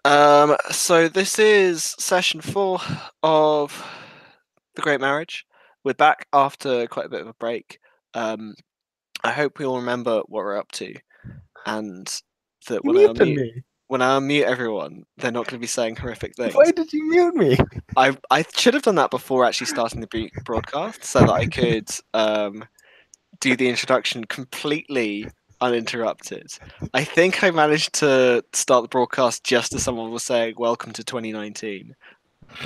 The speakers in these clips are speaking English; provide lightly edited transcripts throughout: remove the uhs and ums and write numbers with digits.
So this is session 4 of The Great Marriage. We're back after quite a bit of a break. I hope we all remember what we're up to, and that You muted me. when I unmute everyone, they're not going to be saying horrific things. Why did you mute me? I should have done that before actually starting the broadcast, so that I could do the introduction completely uninterrupted. I think I managed to start the broadcast just as someone was saying "Welcome to 2019,"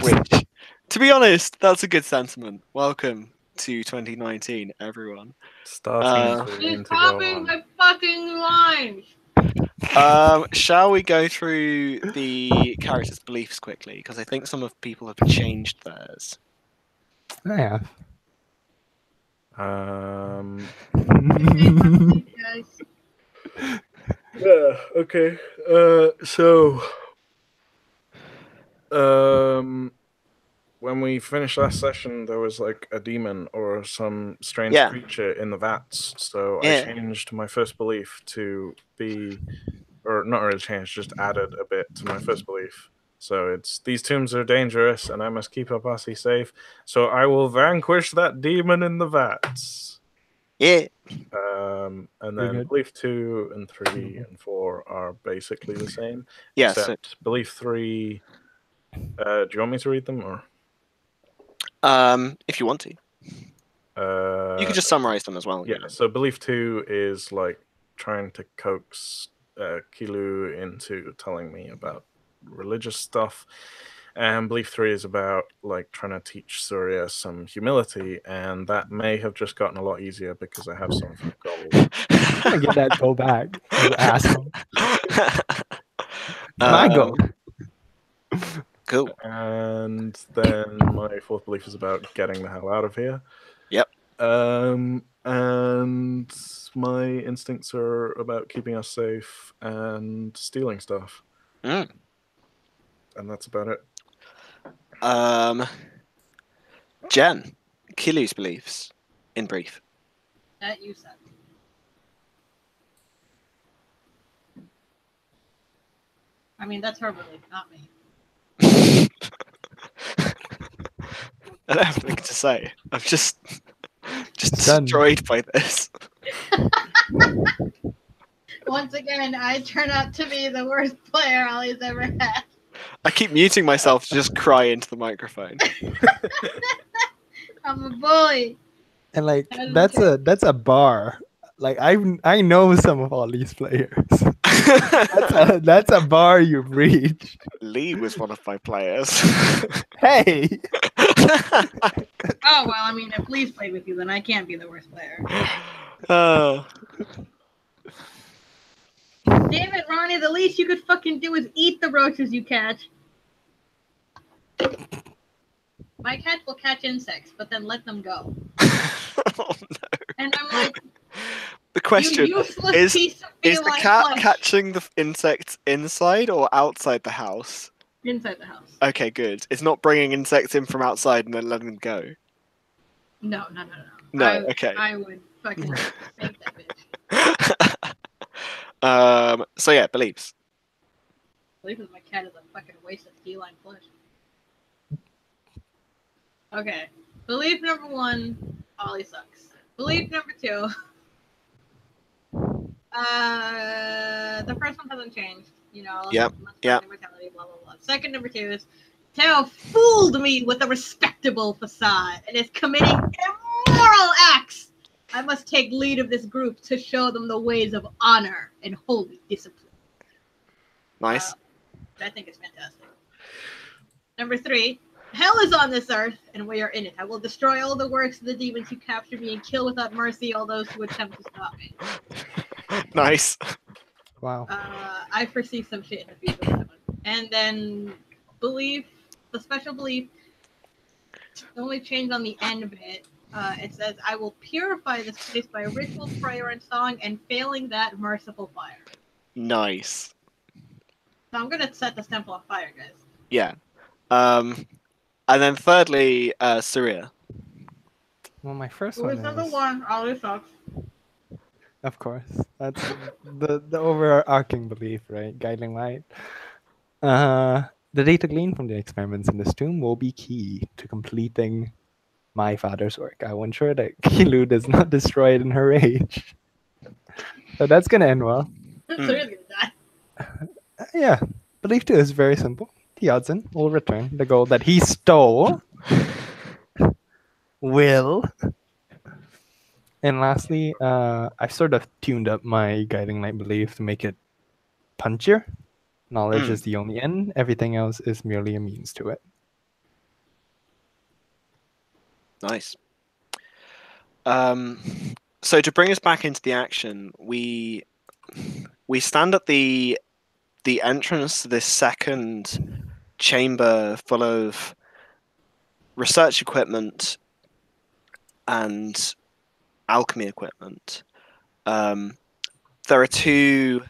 which, to be honest, that's a good sentiment. Welcome to 2019, everyone. Starting to He's into go copying on. my fucking lines. Shall we go through the characters' beliefs quickly? Because I think some of people have changed theirs. I have. Guys. Yeah. Okay. When we finished last session, there was like a demon or some strange Yeah. creature in the vats. So Yeah. I changed my first belief to be, or not really changed, just added a bit to my first belief. So it's these tombs are dangerous, and I must keep our posse safe. So I will vanquish that demon in the vats. Yeah. And Pretty then good. belief 2 and 3 and 4 are basically the same. Yeah. So, Except belief 3. Do you want me to read them or? if you want to, you could just summarize them as well. Yeah. You know. So belief 2 is like trying to coax Kilu into telling me about religious stuff. And belief 3 is about like trying to teach Surya some humility, and that may have just gotten a lot easier because I have some gold. I'm gonna get that goal back, you asshole. My goal. Cool. And then my fourth belief is about getting the hell out of here. Yep. And my instincts are about keeping us safe and stealing stuff. Mm. And that's about it. Jen, Kilu's beliefs, in brief. That you said. I mean, that's her belief, not me. I don't have anything to say. I'm just Done. destroyed by this. Once again, I turn out to be the worst player Ollie's ever had. I keep muting myself to just cry into the microphone. I'm a bully. And like That's that's a bar. Like I know some of all these players. That's a bar you've reached. Lee was one of my players. Hey. Oh, well, I mean, if Lee's played with you, then I can't be the worst player. Oh. Damn it, Ronnie, the least you could fucking do is eat the roaches you catch. My cat will catch insects, but then let them go. Oh no. And I'm like, The question you useless is piece of the feline cat flesh. catching the insects inside or outside the house? Inside the house. Okay, good. It's not bringing insects in from outside and then letting them go. No. No, okay. I would fucking spank that bitch. So yeah, beliefs. Believe that my cat is a fucking waste of feline flesh. Okay. Belief number 1, Ollie sucks. Belief number 2. The first one hasn't changed. You know, Yep. Mortality, blah blah blah. Second number 2 is Tao fooled me with a respectable facade and is committing immoral acts. I must take lead of this group to show them the ways of honor and holy discipline. Nice. I think it's fantastic. Number 3, hell is on this earth, and we are in it. I will destroy all the works of the demons who capture me and kill without mercy all those who attempt to stop me. Nice. Wow. I foresee some shit in the future with that one. And then belief, the special belief, only changed on the end bit. It says, I will purify this place by ritual prayer and song, and failing that, merciful fire. Nice. So I'm gonna set this temple on fire, guys. Yeah. And then thirdly, Surya. Well, my first Who one is number is, 1? Ollie sucks. of course, that's the overarching belief, right? Guiding light. The data gleaned from the experiments in this tomb will be key to completing my father's work. I will ensure that Kilu does not destroy it in her rage. So that's gonna end well. Sora's gonna die. Yeah, belief 2 is very simple. Tiadzen will return the gold that he stole. Will. And lastly, I've sort of tuned up my guiding light belief to make it punchier. Knowledge is the only end. Everything else is merely a means to it. Nice. So to bring us back into the action, we stand at the entrance to this second chamber full of research equipment and alchemy equipment. There are two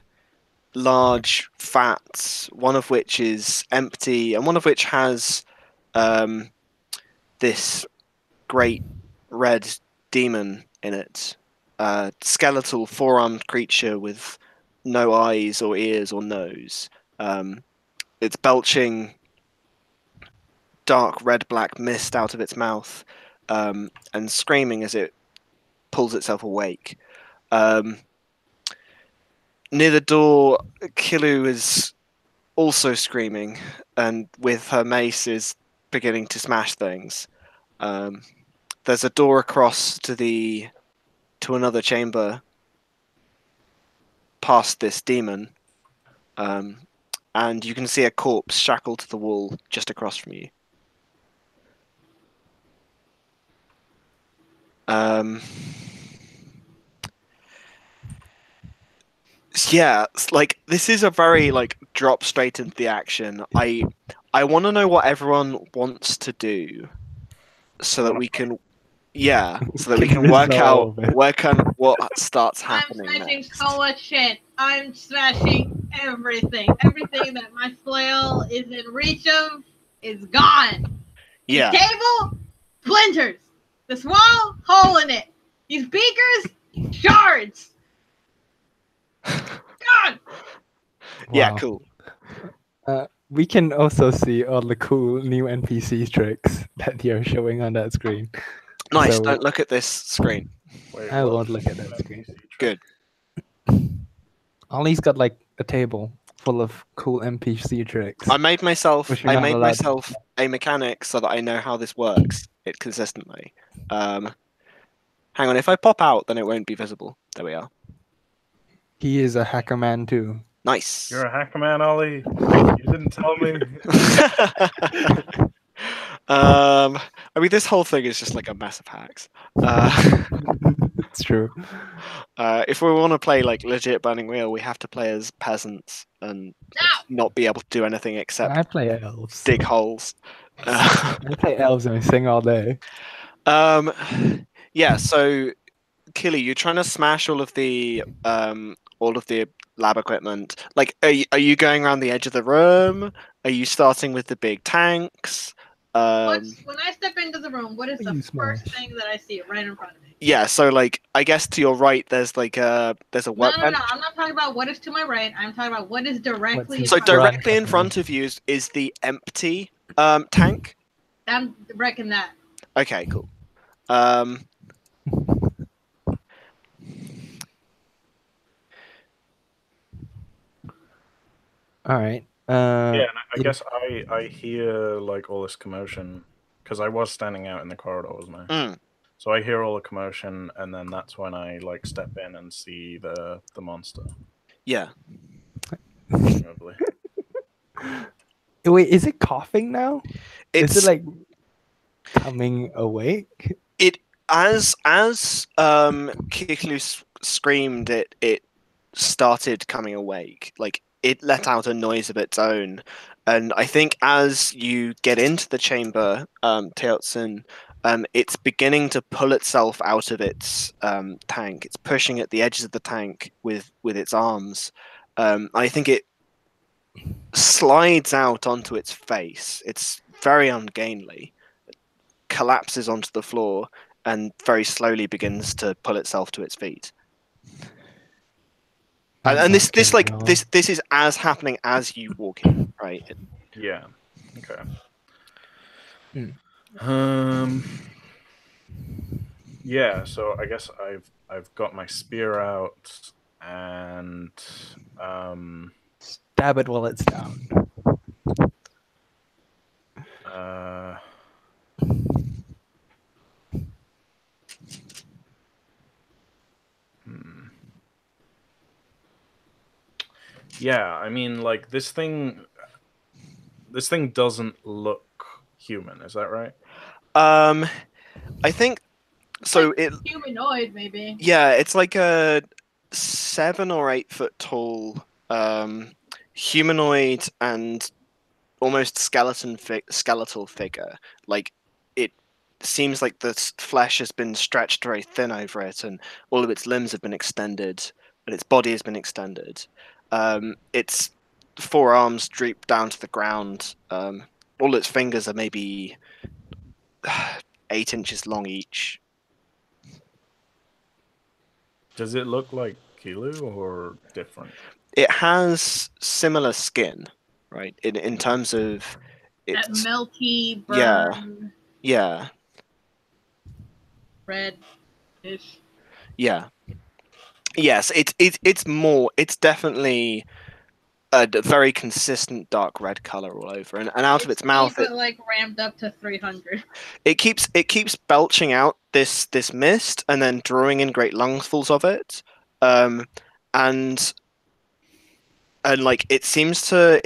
large vats, one of which is empty and one of which has this great red demon in it. Skeletal four-armed creature with no eyes or ears or nose. It's belching dark red-black mist out of its mouth and screaming as it pulls itself awake. Near the door, Kilu is also screaming and with her mace is beginning to smash things. There's a door across to another chamber past this demon, and you can see a corpse shackled to the wall just across from you. Yeah, like this is a very like drop straight into the action. I want to know what everyone wants to do, so that we can, so that we can work out what starts happening. I'm smashing next. so much shit. I'm smashing everything. Everything that my flail is in reach of is gone. Yeah, The table, splinters. This wall, hole in it. These beakers, shards. God. yeah, Wow. cool. We can also see all the cool new NPC tricks that you're showing on that screen. Nice. So- Don't look at this screen. Wait, I what? won't look at that screen. Good. Ollie's got like a table full of cool NPC tricks. I made myself Which you're not allowed to- a mechanic so that I know how this works it consistently. Hang on, if I pop out, then it won't be visible. There we are. He is a hacker man too. Nice. You're a hacker man, Ollie. You didn't tell me. I mean, this whole thing is just like a mess of hacks. It's true. If we want to play like legit Burning Wheel, we have to play as peasants and not be able to do anything except I play elves. dig holes. I play elves and I sing all day. Yeah. So, Killy, you're trying to smash all of the lab equipment. Like, are you going around the edge of the room? Are you starting with the big tanks? When I step into the room, what is What you the first smash? thing that I see right in front of me? Yeah. So, like, I guess to your right, there's like a No, workbench. I'm not talking about what is to my right. I'm talking about what is directly in So in front of me. directly in front of you is the empty tank. I'm wrecking that. Okay, cool. All right. Yeah, and I guess I hear like all this commotion because I was standing out in the corridor, wasn't I? Mm. So I hear all the commotion, and then that's when I like step in and see the monster. Yeah. Presumably. Wait, is it coughing now? It's Is it like coming awake? as Kiklu screamed, it started coming awake. Like it let out a noise of its own, and I think as you get into the chamber, Teotsun, it's beginning to pull itself out of its tank. It's pushing at the edges of the tank with its arms. I think it slides out onto its face. It's very ungainly, collapses onto the floor, and very slowly begins to pull itself to its feet. And, I'm and this not this kidding like at all. this is as happening as you walk in, right? Yeah. Okay. Hmm. Yeah. So I guess I've got my spear out, and Stab it while it's down. uh, hmm. Yeah. I mean, like this thing doesn't look human. Is that right? I think so. It Humanoid, maybe. yeah, it's like a 7 or 8 foot tall humanoid and almost skeletal figure. Like it seems like the flesh has been stretched very thin over it, and all of its limbs have been extended, and its body has been extended. Its forearms droop down to the ground. All its fingers are maybe 8 inches long each. Does it look like Kilu or different? It has similar skin, right? In terms of That its melty, yeah, burn, yeah, red-ish. yeah. Yes, it's definitely a very consistent dark red color all over, and out of its mouth but like ramped up to 300. it keeps belching out this mist and then drawing in great lungfuls of it, um, and like it seems like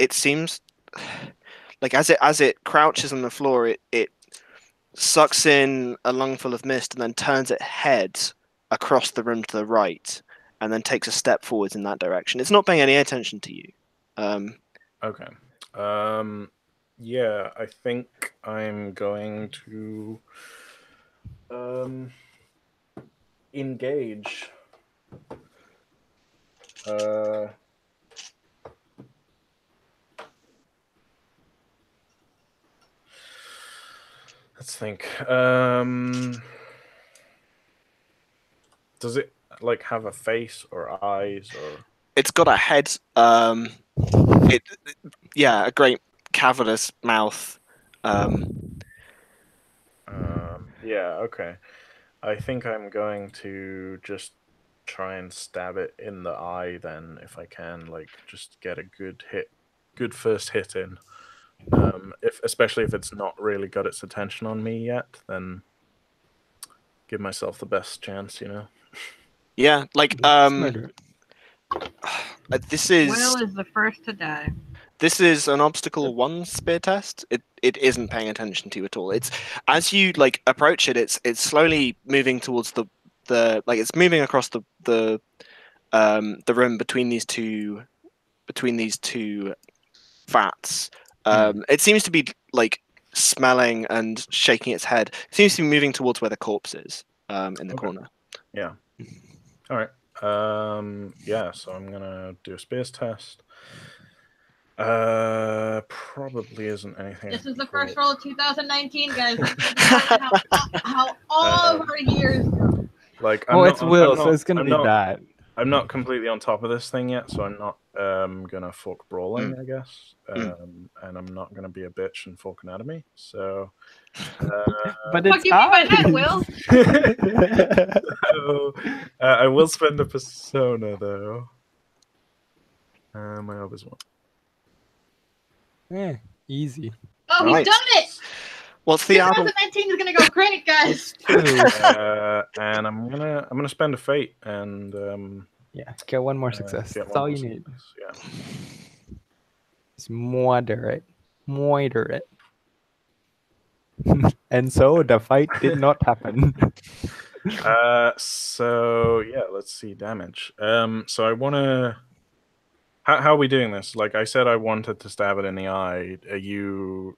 as it crouches on the floor, it sucks in a lungful of mist and then turns its head across the room to the right, and then takes a step forwards in that direction. It's not paying any attention to you. Okay. Yeah, I think I'm going to engage. Let's think. Does it like have a face or eyes or? It's got a head. Yeah, a great cavernous mouth. Yeah. Okay. I think I'm going to just try and stab it in the eye then, if I can. Like, just get a good first hit in. Especially if it's not really got its attention on me yet, then give myself the best chance, you know. Yeah, like Murder. this is Will is the first to die. this is an obstacle 1 spear test. It isn't paying attention to you at all. It's as you like approach it, it's slowly moving towards the like it's moving across the room between these two vats. It seems to be like smelling and shaking its head. It seems to be moving towards where the corpse is, in the corner. Yeah. All right. Yeah, so I'm gonna do a spears test. Probably isn't anything. This is the first roll of 2019, guys. how all of our years go. Like, It's Will, so it's gonna be bad. I'm not completely on top of this thing yet, so I'm not gonna fork brawling, I guess. And I'm not gonna be a bitch and fork anatomy. So But What it's do you mean by eyes. that, Will? so, I will spend a persona though. My other's one. Yeah, easy. Oh, Nice. he's done it! What's the album? 2019 is gonna go great, guys. And I'm gonna spend a fate and Yeah, get one more success. get That's one all more you need. success, yeah. It's moderate. Moderate. And so the fight did not happen. So yeah, let's see damage. So I want to. How are we doing this? Like I said, I wanted to stab it in the eye. Are you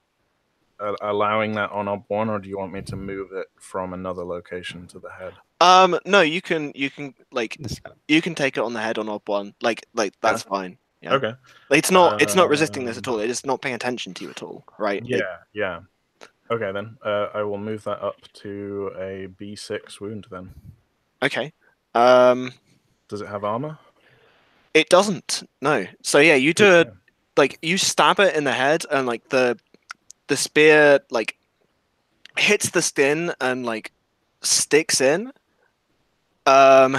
allowing that on op 1, or do you want me to move it from another location to the head? No, you can like you can take it on the head on op 1. Like that's fine. Yeah. Okay. Like, it's not resisting this at all. It's not paying attention to you at all, right? Yeah. Okay, then I will move that up to a B6 wound then. Okay. Does it have armor? It doesn't. No. So yeah, you do Okay. like you stab it in the head, and like the spear like hits the skin and like sticks in. Um,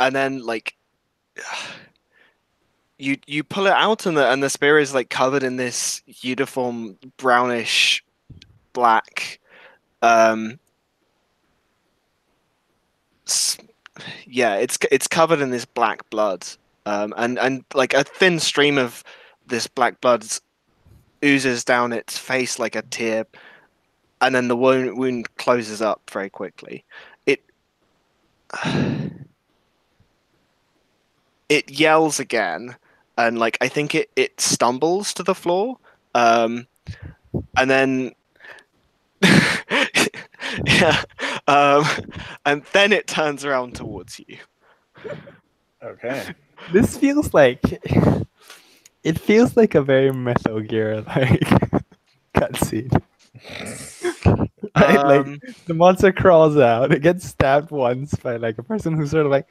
and then like you pull it out, and the spear is like covered in this uniform brownish black. Um, s- yeah, it's covered in this black blood. And like a thin stream of this black blood oozes down its face like a tear, and then the wound closes up very quickly. It it yells again, and like I think it stumbles to the floor, and then yeah, and then it turns around towards you. Okay. This feels like it feels like a very Metal Gear like cutscene. Right? Like the monster crawls out, it gets stabbed once by like a person who's sort of like,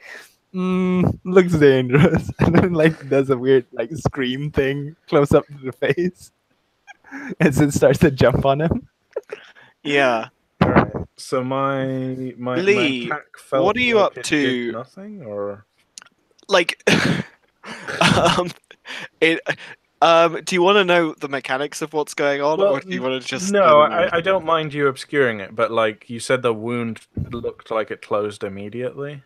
looks dangerous, and then like does a weird like scream thing close up to the face, as it starts to jump on him. Yeah. All right. So my Lee, attack felt what are you like up it to? did nothing, or Like, um, it. Do you want to know the mechanics of what's going on, or do you want to just no? know? I don't mind you obscuring it, but like you said, the wound looked like it closed immediately.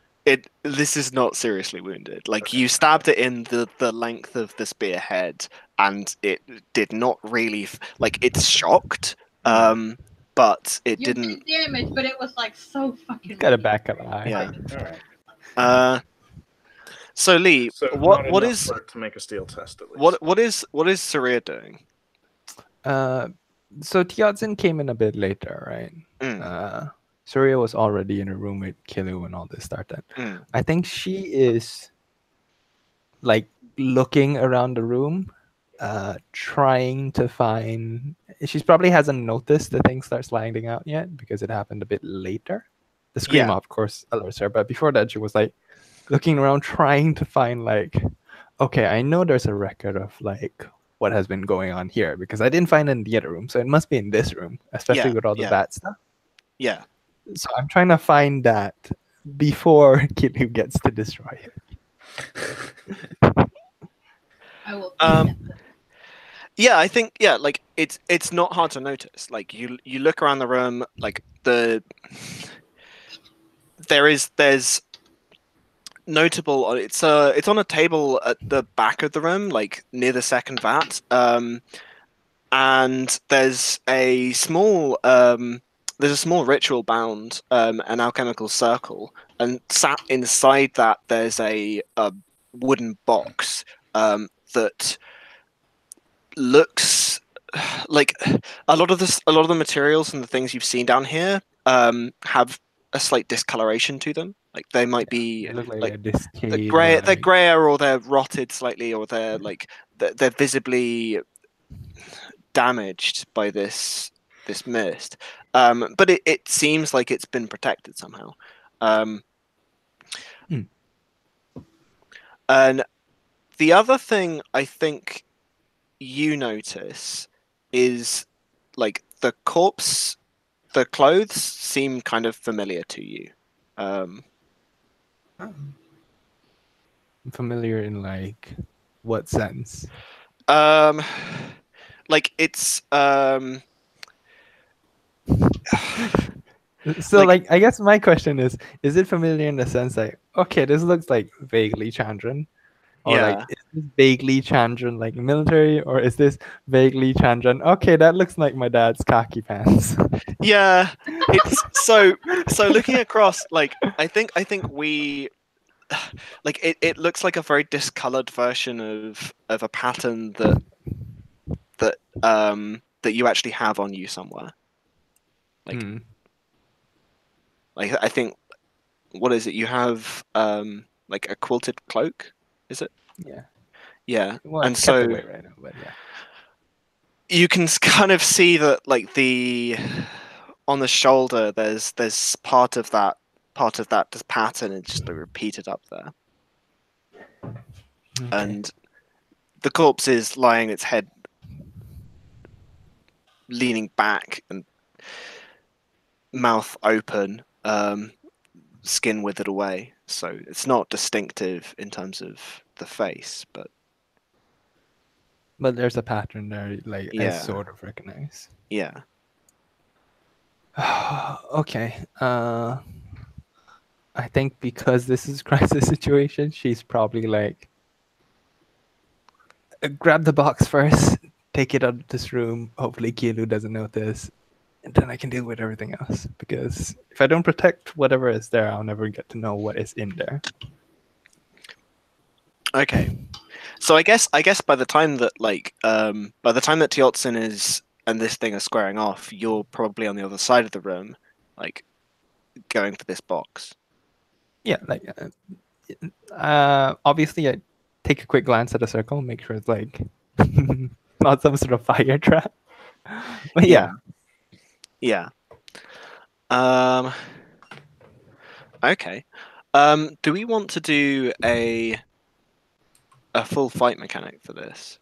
This is not seriously wounded. Like Okay. you stabbed it in the length of the spearhead, and it did not really like it's shocked. But it You didn't. did damage, but it was like so fucking. Got a weak. back of the eye. Yeah. All right. So Lee, So what not enough is for it to make a steel test at least. what is Saria doing? So Tiatzin came in a bit later, right? Mm. Surya was already in a room with Kilu when all this started. Mm. I think she is like looking around the room, trying to find. She's probably hasn't noticed the thing starts landing out yet because it happened a bit later. The scream, Yeah. of course, alerts her, but before that, she was like looking around, trying to find like, okay, I know there's a record of like what has been going on here because I didn't find it in the other room, so it must be in this room, especially Yeah, with all the yeah. bad stuff. Yeah. So I'm trying to find that before Kilu gets to destroy it. I will. Yeah, I think like it's not hard to notice. Like you look around the room, like there's notable. It's on a table at the back of the room, like near the second vat. And there's a small ritual bound an alchemical circle, and sat inside that there's a wooden box that looks like a lot of the materials and the things you've seen down here have a slight discoloration to them. Like they might be They look like, like they're discayed, they're grayer, or they're rotted slightly, or they're like they're visibly damaged by this mist. But it seems like it's been protected somehow. And the other thing I think you notice is like the clothes seem kind of familiar to you. familiar in like what sense? Like it's So like I guess my question is it familiar in the sense like, okay, this looks like vaguely Chandran? Or Yeah. like, is this vaguely Chandran like military, or is this vaguely Chandran? Okay, that looks like my dad's khaki pants. Yeah, it's so looking across, like I think we like it looks like a very discolored version of a pattern that you actually have on you somewhere. Like like I think, what is it? You have like a quilted cloak, is it? Yeah. Yeah. Well, And it's so kept away right now, but yeah. you can kind of see that like on the shoulder there's part of that this pattern is just repeated up there. Okay. and the corpse is lying its head leaning back and mouth open, skin withered away. So it's not distinctive in terms of the face, but But there's a pattern there, like I Yeah. sort of recognize. yeah. Okay. I think because this is crisis situation, she's probably like, grab the box first, take it out of this room. Hopefully, Kilu doesn't notice, and then I can deal with everything else. Because if I don't protect whatever is there, I'll never get to know what is in there. Okay. So I guess by the time that Teotsin is and this thing are squaring off, you're probably on the other side of the room, like going for this box. Yeah, like obviously, I take a quick glance at the circle, make sure it's like not some sort of fire trap. But yeah. Yeah. Okay. Do we want to do a full fight mechanic for this?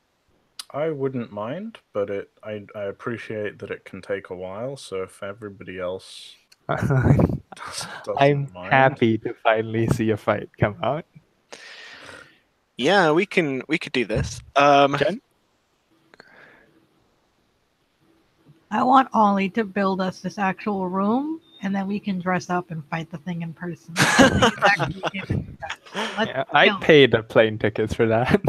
I wouldn't mind, but I appreciate that it can take a while. So if everybody else doesn't I'm mind, happy to finally see a fight come out. Yeah, we could do this. Jen? I want Ollie to build us this actual room, and then we can dress up and fight the thing in person. Yeah, I paid the plane tickets for that.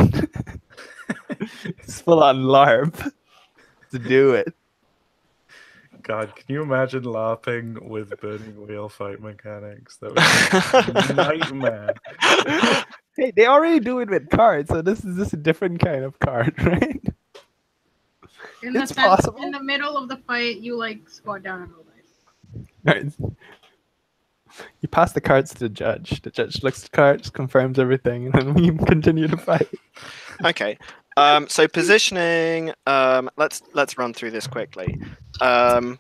It's full on LARP to do it. God, can you imagine LARPing with Burning Wheel fight mechanics? That would be a nightmare. Hey, they already do it with cards, so this is just a different kind of card, right? It's possible. In the middle of the fight, you like squat down and roll dice. Right. You pass the cards to the judge. The judge looks at the cards, confirms everything, and then we continue to fight. Okay. So positioning. Let's run through this quickly. So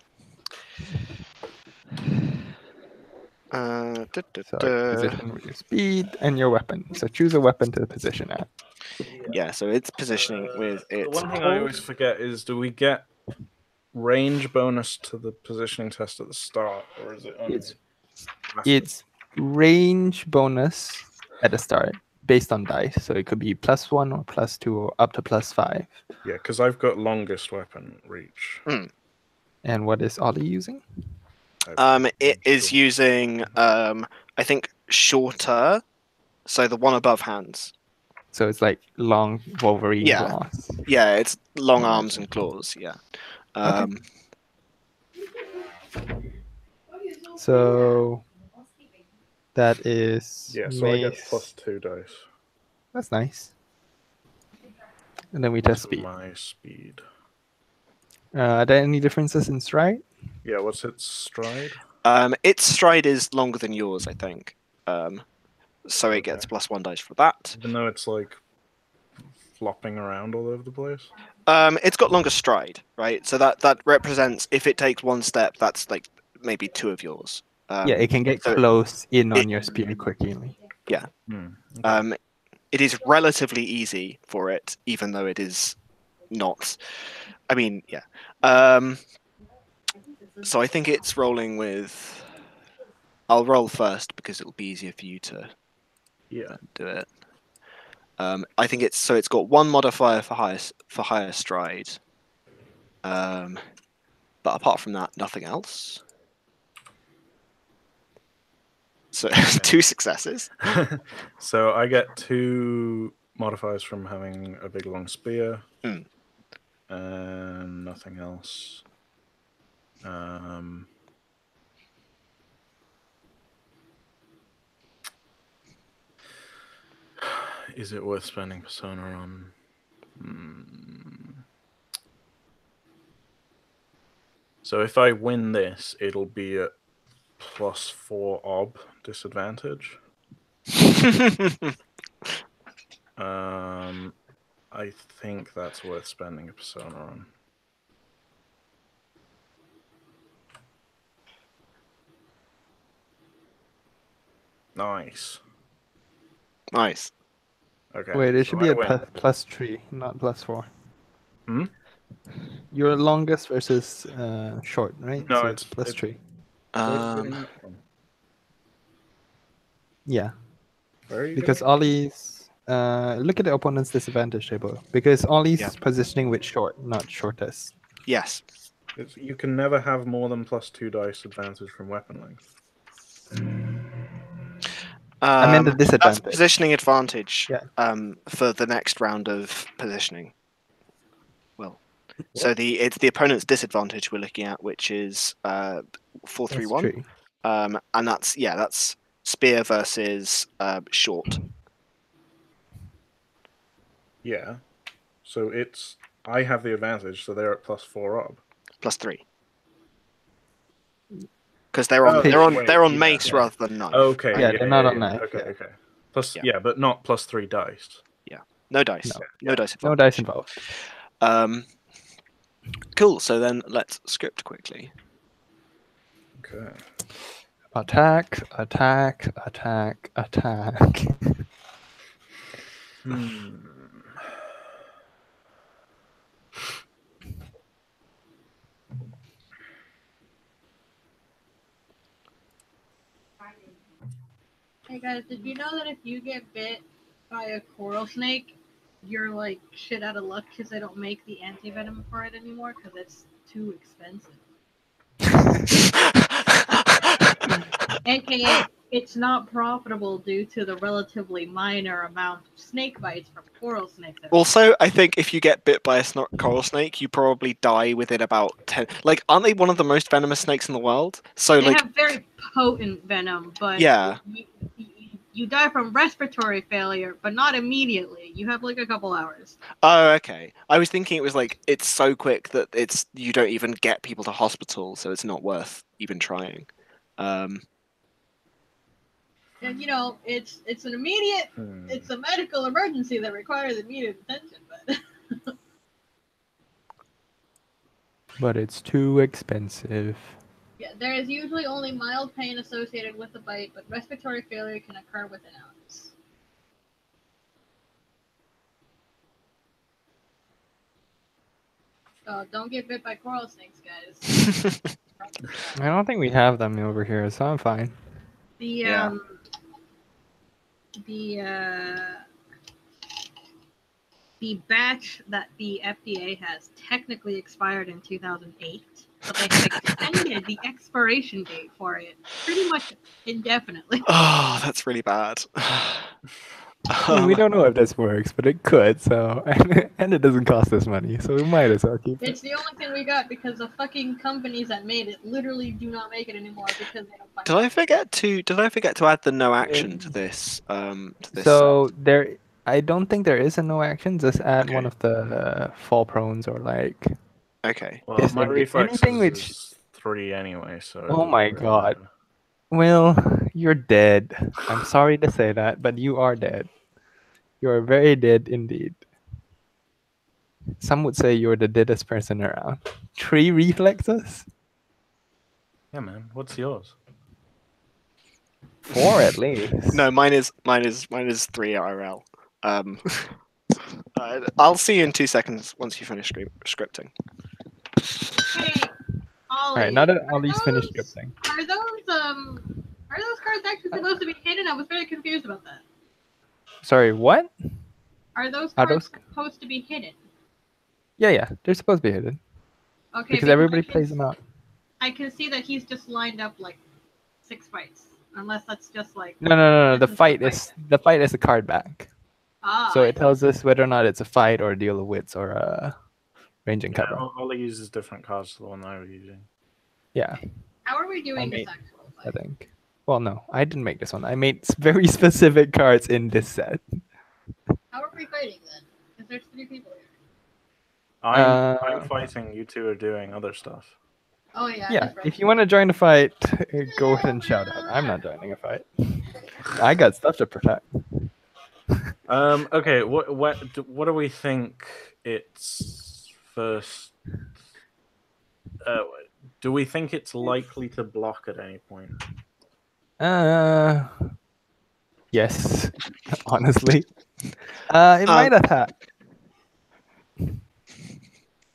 position with your speed and your weapon. So choose a weapon to position at. Yeah, so it's positioning with The its. one thing I always forget is, do we get range bonus to the positioning test at the start, or is it only It's range bonus at the start based on dice. So it could be +1 or +2 or up to +5. Yeah, because I've got longest weapon reach. And what is Ollie using? It is using I think shorter, so the one above hands. So it's like long Wolverine Yeah. claws. Yeah, it's long arms and claws. Yeah. So that is so I get mace. +2 dice. That's nice. And then we test speed. My speed. Are there any differences in stride? Yeah, what's its stride? Its stride is longer than yours, I think. So it gets +1 dice for that. Even though it's like flopping around all over the place. It's got longer stride, right? So that represents if it takes one step, that's like maybe 2 of yours. Yeah, it can get close in on your spear quickly. Yeah. Okay. It is relatively easy for it, even though it is not. I mean, yeah. So I think it's rolling with. I'll roll first because it'll be easier for you to do it. I think it's got 1 modifier for higher stride. But apart from that, nothing else. So 2 successes. So I get 2 modifiers from having a big long spear. And nothing else. Is it worth spending Persona on? So if I win this, it'll be at +4 ob disadvantage. I think that's worth spending a Persona on. Nice. Nice. Okay. Wait, it so should be I a win. +3, not +4. Hmm? Your longest versus short, right? No, so it's +3. Where are you getting Um, that from? Yeah, Where are you because getting Ollie's. Look at the opponent's disadvantage table. Because Ollie's Yeah. positioning with short, not shortest. yes. You can never have more than +2 dice advantage from weapon length. I meant the That's disadvantage. positioning advantage. Yeah. For the next round of positioning. Well, so it's the opponent's disadvantage we're looking at, which is 4-3-1. +3. And that's spear versus short. Yeah. So I have the advantage, so they're at +4 ob. +3. Because they're on wait, they're on yeah. mace rather than knife. Okay. Yeah, they're not on knife, Okay, yeah. okay. Plus, Yeah. yeah, but not +3 dice. No dice. No. No dice No advantage. dice involved. Cool. So then let's script quickly. Okay. Attack, attack, attack, attack. Hey guys, did you know that if you get bit by a coral snake, you're like shit out of luck because they don't make the anti-venom for it anymore because it's too expensive. AKA, it's not profitable due to the relatively minor amount of snake bites from coral snakes. Also, I think if you get bit by a coral snake, you probably die within about 10. Like, aren't they one of the most venomous snakes in the world? So, They like, have very potent venom, but yeah. you die from respiratory failure, but not immediately. You have like a couple hours. Oh, okay. I was thinking it was like it's so quick that you don't even get people to hospital, so it's not worth even trying. And you know, it's an immediate, it's a medical emergency that requires immediate attention, but But it's too expensive. yeah, there is usually only mild pain associated with the bite, but respiratory failure can occur within hours. So don't get bit by coral snakes, guys. I don't think we have them over here, so I'm fine. The Yeah. The batch that the FDA has technically expired in 2008, but they have extended the expiration date for it pretty much indefinitely. Oh, that's really bad. We don't know if this works, but it could, so and it doesn't cost us money, so we might as well keep it. It's the only thing we got because the fucking companies that made it literally do not make it anymore because they don't find Did I forget to add the no action to this? So I don't think there is a no action. Just add one Okay. of the fall prones or like. Okay. Well, Yes, my anything reflex which- is 3 anyway, so. it Oh doesn't my really God. matter. Well, you're dead. I'm sorry to say that, but you are dead. You are very dead indeed. Some would say you're the deadest person around. 3 reflexes? Yeah, man. What's yours? 4 at least. No, mine is 3 IRL. I'll see you in 2 seconds once you finish scripting. Hey, Ollie, Alright, now that are Ollie's finished those- scripting. Are those cards actually supposed to be hidden? I was very confused about that. Sorry, what? Are those Are cards those- supposed to be hidden? Yeah, they're supposed to be hidden. Okay, Because everybody I can plays them out. I can see that he's just lined up like 6 fights, unless that's just like. No. The This is fight the is a card back. Ah, So it tells us whether or not it's a fight or a deal of wits or a range and cover. Ollie uses different cards to the one I was using. Yeah, How are we doing I this actual I fight? think. Well, no, I didn't make this one. I made very specific cards in this set. How are we fighting then? Because there's 3 people here. I'm fighting. You two are doing other stuff. Oh yeah. Yeah, that's right. if you want to join the fight, go ahead and shout out. I'm not joining a fight. I got stuff to protect. Okay. What do we think it's first? Do we think it's likely to block at any point? Yes, honestly. It might attack.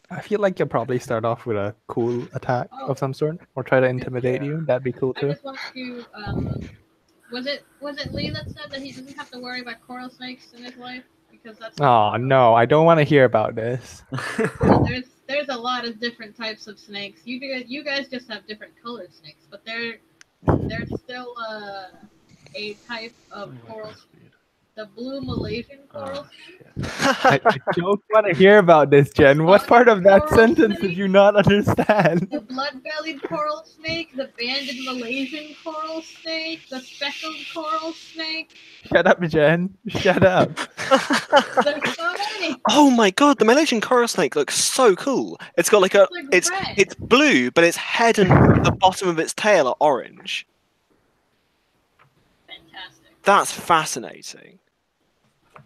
I feel like you'll probably start off with a cool attack of some sort, or try to intimidate you. That'd be cool I too. just want to. Was it Lee that said that he doesn't have to worry about coral snakes in his life because that's? Oh no, I don't want to hear about this. Well, there's a lot of different types of snakes. You guys just have different colored snakes, but there's still a type of coral. The blue Malaysian coral snake. I don't want to hear about this, Jen. What part of that Coral sentence snake. did you not understand? The blood-bellied coral snake, the banded Malaysian coral snake, the speckled coral snake. Shut up, Jen. Shut up. There's so many. Oh my god, the Malaysian coral snake looks so cool. It's got like a It's like red. it's blue, but its head and the bottom of its tail are orange. Fantastic. That's fascinating.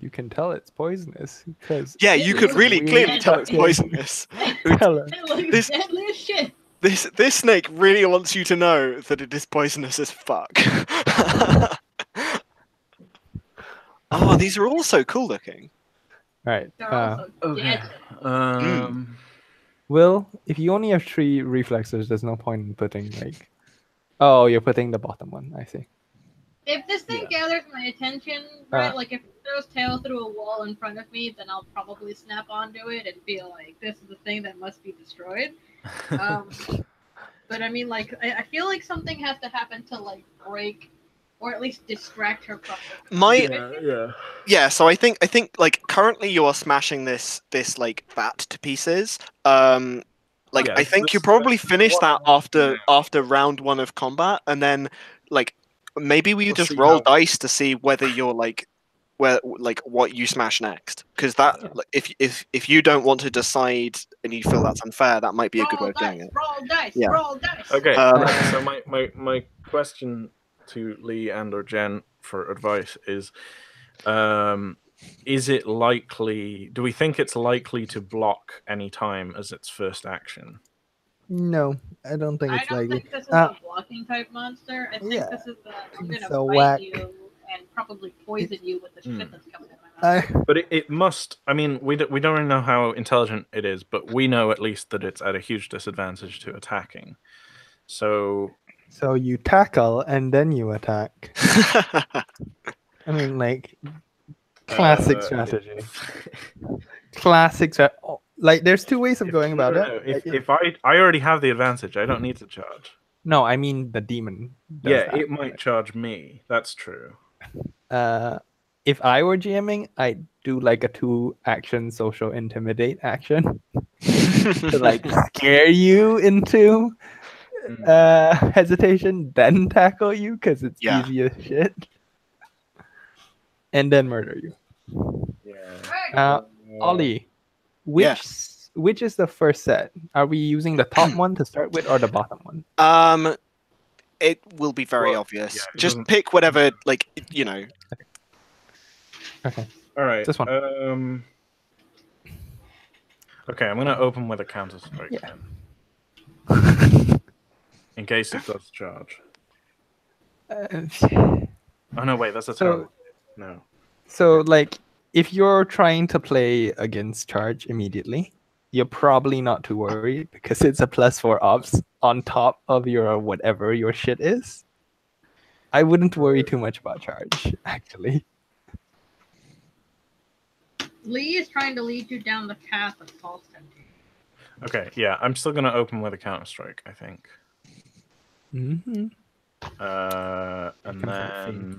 You can tell it's poisonous because Yeah, you could really Weird clearly tell it's fucking- poisonous. tell her. It looks This- deadly as shit. This snake really wants you to know that it is poisonous as fuck. Oh, these are all so cool looking. Right. They're also okay. deadly. Will, if you only have 3 reflexes, there's no point in putting like. Oh, you're putting the bottom one. I see. If this thing gathers my attention, right, like if it throws tail through a wall in front of me, then I'll probably snap onto it and feel like this is the thing that must be destroyed. But I mean, like, I feel like something has to happen to like break, or at least distract her from it. Yeah, so I think like currently you are smashing this like bat to pieces. Like Yeah, I think this- you probably this is finish what- that after round 1 of combat, and then like maybe we We'll just see roll how- dice to see whether you're like what you smash next. Because that like, if you don't want to decide and you feel that's unfair, that might be a good way Roll of doing dice, it. roll dice, Yeah. roll dice. Okay, Um, so my question to Lee and or Jen for advice is it likely, do we think it's likely to block any time as its first action? No, I don't think I it's don't likely. think this is a blocking type monster. I think yeah. this is I'm gonna So bite whack. you and probably poison you with the shit Mm. that's coming out of my mouth. But it must, I mean, we don't really know how intelligent it is, but we know at least that it's at a huge disadvantage to attacking. So So you tackle and then you attack. I mean, like, classic strategy. Classic strategy. Like, there's 2 ways of going about no, it. if I already have the advantage, I don't need to charge. No, I mean the demon. does Yeah, that. it might charge me. That's true. If I were GMing, I'd do like a 2-action social intimidate action to like scare you into hesitation, then tackle you because it's Yeah. easy as shit, and then murder you. Yeah. Ollie, which is the first set? Are we using the top one to start with or the bottom one? It will be very Well, obvious. yeah, it Just doesn't- pick whatever, like, you know. Okay. All right. This one. Okay, I'm gonna open with a counter strike Yeah. then, in case it does charge. Oh no, wait, that's a So- terrible. No. So, like, if you're trying to play against charge immediately, you're probably not too worried because it's a +4 ops on top of your whatever your shit is. I wouldn't worry too much about charge, actually. Lee is trying to lead you down the path of false temptation. Okay, yeah, I'm still gonna open with a counter strike, I think. Mm-hmm. And then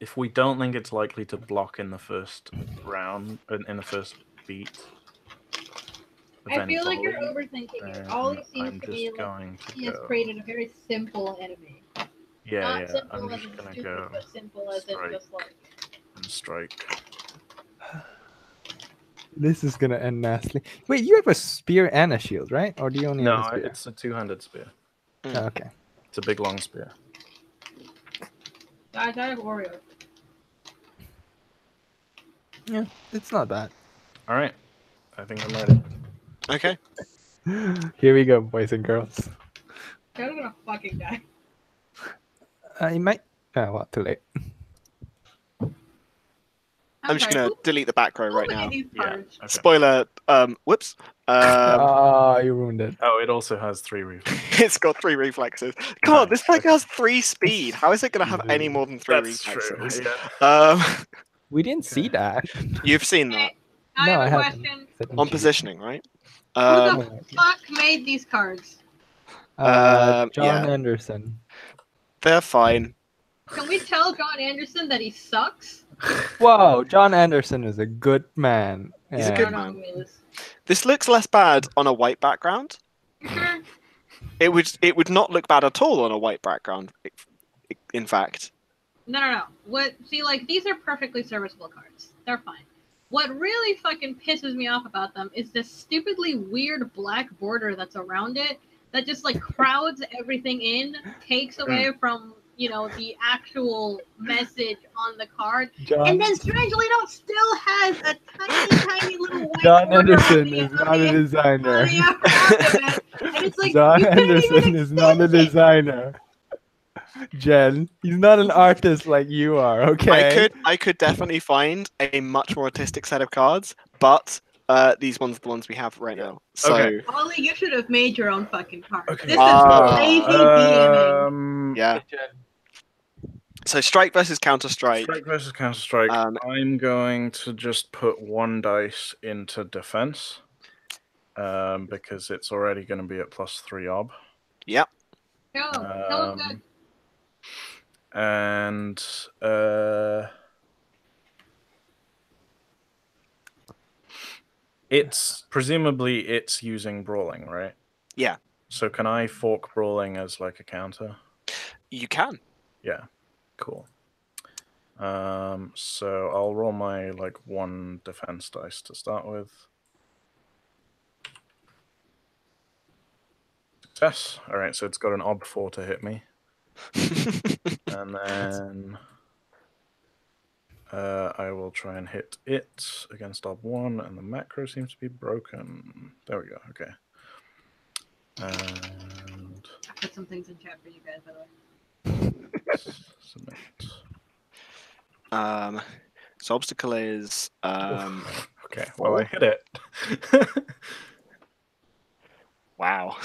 if we don't think it's likely to block in the first round, in the first beat, I feel like you're eventually, overthinking it. then Ollie I'm seems to just be like going to he has go. created a very simple enemy. Yeah, Not yeah. simple I'm as just in gonna stupid, go but simple as in strike. just like and strike. This is gonna end nasty. Wait, you have a spear and a shield, right? Or do you only No, have a spear? it's a two-handed spear. Oh, okay. It's a big long spear. guys, I have Oreo. Yeah, it's not bad. All right, I think I'm ready. Okay. Here we go, boys and girls. They're gonna fucking die. It might. Well, too late. I'm just gonna delete the back row right now. These Yeah. cards? Okay. Spoiler. Whoops. You ruined it. Oh, it also has 3 reflexes. It's got 3 reflexes. Come on, this Nice, pack has 3 speed. How is it gonna have any more than 3 That's reflexes? true. Yeah. We didn't see that. You've seen that I No, have I a haven't. question. on positioning, right? Who Um, the fuck made these cards? John yeah. Anderson. they're fine. Can we tell John Anderson that he sucks? Whoa, John Anderson is a good man. He's a I good don't know man. who he is. This looks less bad on a white background. You sure? It would not look bad at all on a white background. In fact, No. See, like, these are perfectly serviceable cards. They're fine. What really fucking pisses me off about them is this stupidly weird black border that's around it that just, like, crowds everything in, takes away from, the actual message on the card. And then Strange Lido still has a tiny little white John border Anderson is not a designer. on the outer of it. And it's like, John you couldn't even Anderson is not a extend it. designer. Jen, he's not an artist like you are, okay? I could definitely find a much more artistic set of cards, but these ones are the ones we have right now. So Okay. Ollie, you should have made your own fucking card. Okay. This is Ah. lazy DMing. yeah. So strike versus counter strike. Strike versus Counter Strike. I'm going to just put 1 dice into defense because it's already going to be at +3 ob. Yep. No, good. And presumably it's using brawling, right? Yeah. So can I fork brawling as like a counter? You can. Yeah. Cool. So I'll roll my 1 defense dice to start with. Success. All right, so it's got an ob 4 to hit me. And then I will try and hit it against ob 1, and the macro seems to be broken. There we go. Okay. And I put some things in chat for you guys, by the way. submit. So obstacle is Okay. Well, I hit it. wow.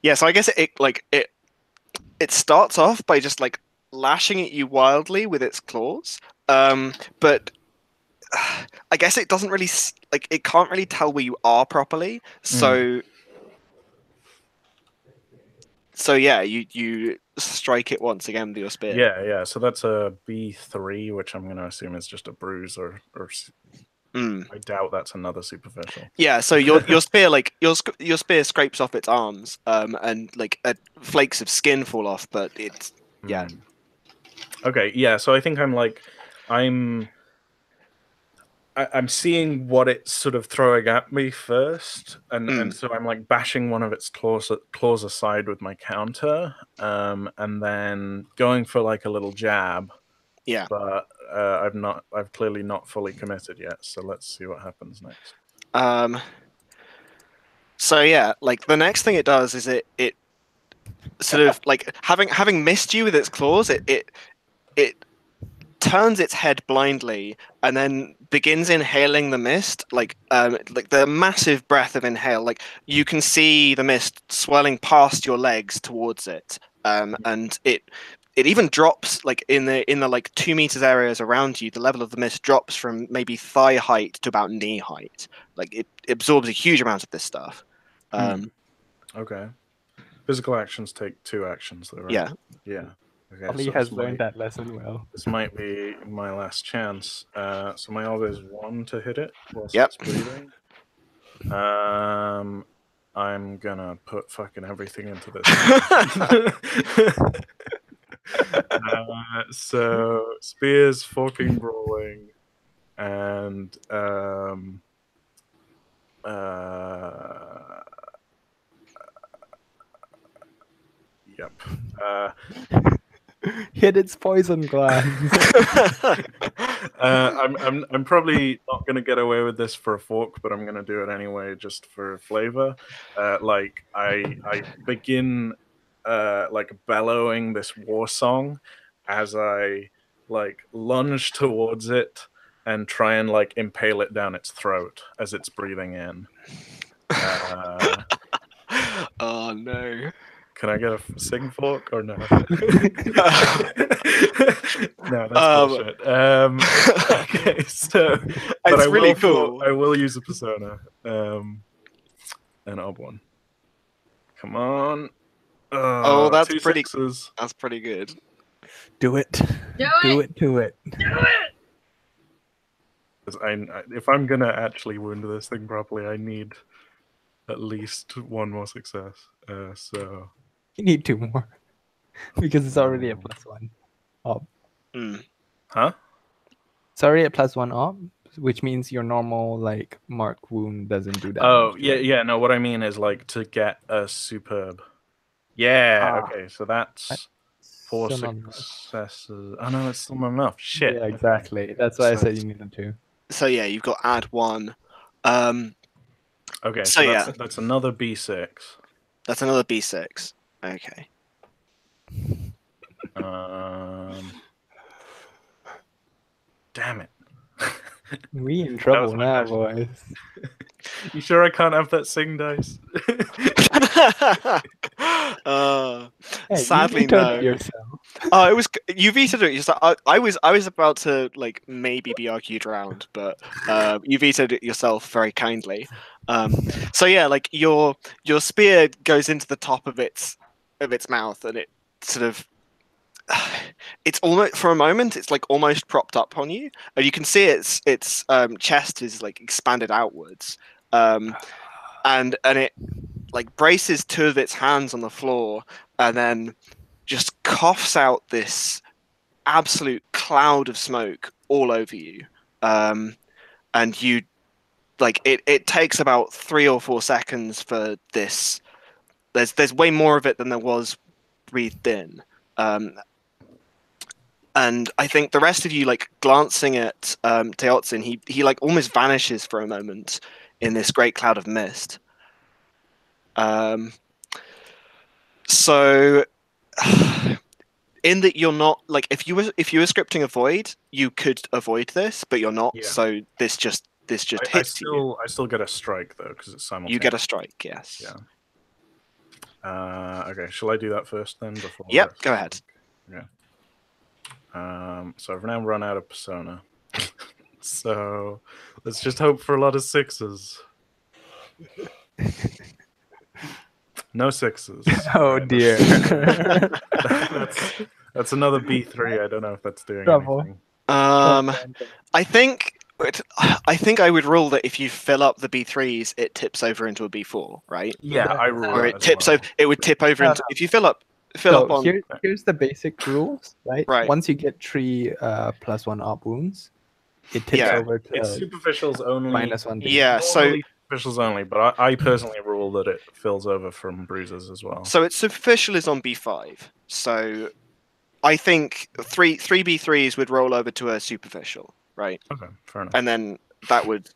Yeah, so I guess it starts off by just lashing at you wildly with its claws, but I guess it doesn't really it can't really tell where you are properly. So yeah, you strike it once again with your spear. Yeah. So that's a B3, which I'm going to assume is just a bruise, or I doubt that's another superficial. Yeah. So your spear your spear scrapes off its arms, and flakes of skin fall off, but it's yeah. Okay. Yeah. So I think I'm seeing what it's sort of throwing at me first, and so I'm bashing one of its claws aside with my counter, and then going for a little jab. Yeah. But I've clearly not fully committed yet. So let's see what happens next. So yeah, the next thing it does is it sort of having missed you with its claws, it turns its head blindly and then begins inhaling the mist, the massive breath of inhale. You can see the mist swirling past your legs towards it, and it even drops in the 2 meters areas around you. The level of the mist drops from maybe thigh height to about knee height. It absorbs a huge amount of this stuff. Okay. Physical actions take 2 actions, though, right? Yeah. Yeah. Okay, Ollie has learned that lesson well. This might be my last chance. So my ob is 1 to hit it whilst Yep. it's breathing. I'm gonna put fucking everything into this. So spears, forking, brawling, and yep. Hit its poison glands. I'm probably not gonna get away with this for a fork, but I'm gonna do it anyway, just for flavor. I begin like bellowing this war song as I like lunge towards it and try and like impale it down its throat as it's breathing in. Oh no. Can I get a sing fork or no? No, that's bullshit. Okay, so but It's I really will cool. I will use a persona. An odd one. Come on. Oh, that's two pretty. sixes. That's pretty good. Do it. Do Do it. it. Do it. Do it. 'Cause if I'm gonna actually wound this thing properly, I need at least one more success. So You need 2 more because it's already a +1 op. Mm. huh? It's already a +1 op, which means your normal like mark wound doesn't do that. Oh yeah. No, what I mean is like to get a superb. Yeah. Ah. Okay. So that's 4 So not enough. successes. Oh no, it's still not enough. Shit. Yeah, exactly. That's why I So said you needed 2. So yeah, you've got add 1. Okay. So yeah. That's another B6. That's another B6. Okay. Damn it. We in trouble my now, best. boys. You sure I can't have that sing dice? Hey, Sadly, you vetoed no. it yourself. Oh, it was you vetoed it. Yourself. I was about to like maybe be argued around, but you vetoed it yourself very kindly. So yeah, like your spear goes into the top of its mouth, and it sort of it's almost for a moment it's like almost propped up on you, and you can see its chest is like expanded outwards, and it like braces 2 of its hands on the floor, and then just coughs out this absolute cloud of smoke all over you, and you like it takes about 3 or 4 seconds for this. There's way more of it than there was breathed in, and I think the rest of you like glancing at Teotzin, he like almost vanishes for a moment in this great cloud of mist. So in that you're not like if you were scripting a void, you could avoid this, but you're not. Yeah. So this just I hits you. still get a strike though because it's simultaneous. You get a strike, yes. Yeah. Okay, shall I do that first then? Before Yep, this? go ahead. Yeah. So I've now run out of persona. So let's just hope for a lot of 6s. No 6s. Oh dear. That's another B3. I don't know if that's doing Trouble. anything. I think I would rule that if you fill up the B3s, it tips over into a B4, right? Yeah, I rule Or that it as tips well. over. It would tip over No, into if you fill up So on. here's the basic rules, right? Right. Once you get 3 +1 op wounds, it tips Yeah. over to It's superficials only. -1. Yeah, so Normally superficials only, but I personally rule that it fills over from bruises as well. so its superficial is on B5. So I think three B3s would roll over to a superficial, right? Okay, fair enough. And then that would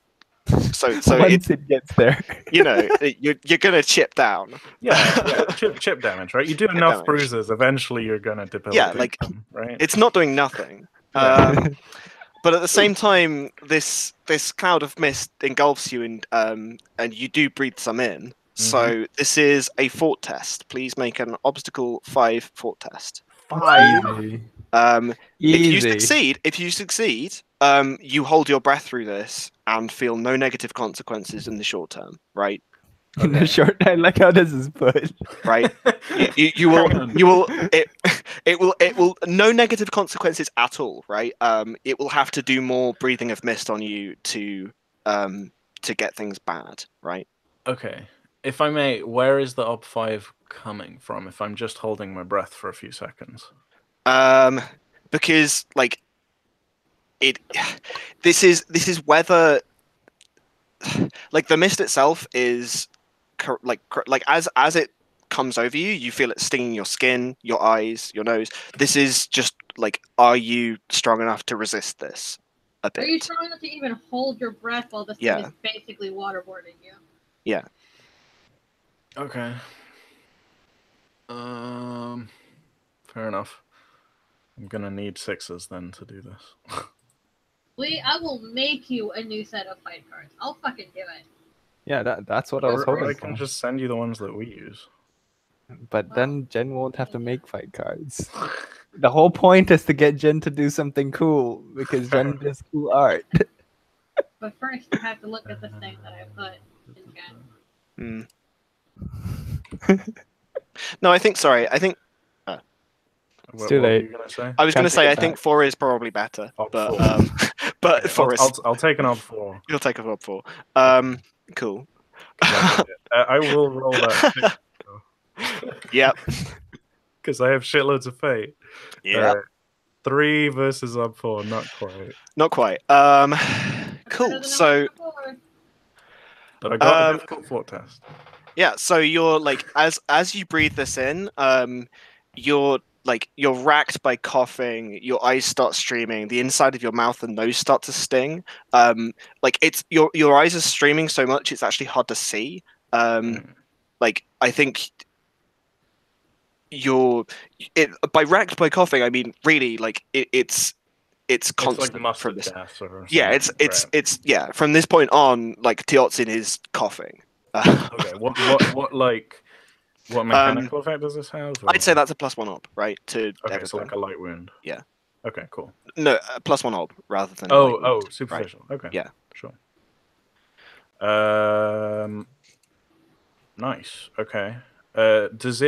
so Once it gets there. you know you're gonna chip down. Yeah, chip damage, right? You do enough damage. bruises, eventually you're gonna debilitate Yeah, like, them, right? It's not doing nothing. Yeah. But at the same time, this cloud of mist engulfs you, and you do breathe some in. So this is a fort test. Please make an obstacle 5 fort test. Easy. If you succeed, you hold your breath through this and feel no negative consequences in the short term, right? In the short, I like how this is put. Right? you will it will no negative consequences at all, right? It will have to do more breathing of mist on you to get things bad, right? Okay. If I may, where is the op 5 coming from if I'm just holding my breath for a few seconds? Because like this is whether like the mist itself is like as it comes over you, you feel it stinging your skin, your eyes, your nose. This is just like, are you strong enough to resist this a bit? Are you strong enough to even hold your breath while this thing is basically waterboarding you? Yeah. Okay. Fair enough. I'm gonna need 6s then to do this. Lee, I will make you a new set of fight cards. I'll fucking do it. Yeah, that's what I was Or hoping I can for. just send you the ones that we use. But then Jen won't have to make fight cards. The whole point is to get Jen to do something cool because Jen does cool art. But first, you have to look at the thing that I put in chat. No, I think. Sorry, I think What, too what were late. you gonna say? I was going to Can't say take I it think back. 4 is probably better, Op but 4. but Okay, 4 is. I'll take an op 4. You'll take a 4. Cool. I will roll that Yep. because I have shitloads of fate. Yeah. 3 versus op 4, not quite. Not quite. Better Cool. than So I was before. But I got a difficult fort test. yeah, so you're like as you breathe this in, you're racked by coughing, your eyes start streaming, the inside of your mouth and nose start to sting. Like it's your eyes are streaming so much it's actually hard to see. Like I think by racked by coughing, I mean really like it's constant It's like from mustard this. gas or Yeah, something. it's yeah. From this point on, like Teotzin is coughing. Okay, what mechanical effect does this have? I'd say that's a +1 op, right? To okay, everything. so like a light wound. Yeah. Okay, cool. No, +1 op rather than. a light wound, superficial. right? Okay. Yeah. Sure. Nice. Okay. Does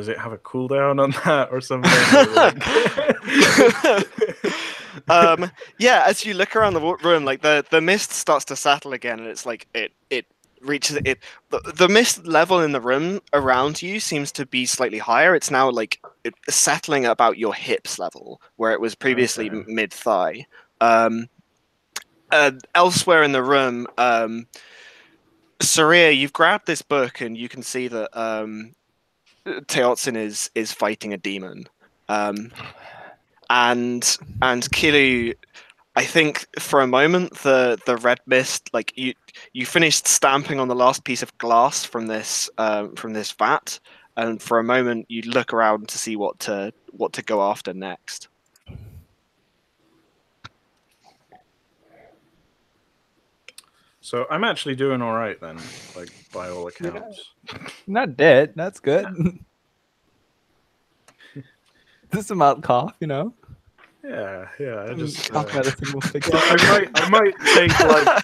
it have a cooldown on that or something? Yeah, as you look around the room, like the mist starts to settle again, and it's like it reaches it. The mist level in the room around you seems to be slightly higher. It's now like settling at about your hips level, where it was previously Okay. mid thigh. Elsewhere in the room, Saria, you've grabbed this book, and you can see that Teotzin is fighting a demon. And Kilu, I think for a moment the red mist, like you finished stamping on the last piece of glass from this vat, and for a moment you look around to see what to go after next. So I'm actually doing all right then, like by all accounts. Not dead. That's good. This amount cough, you know. Yeah. I just. Cough medicine will fix it. I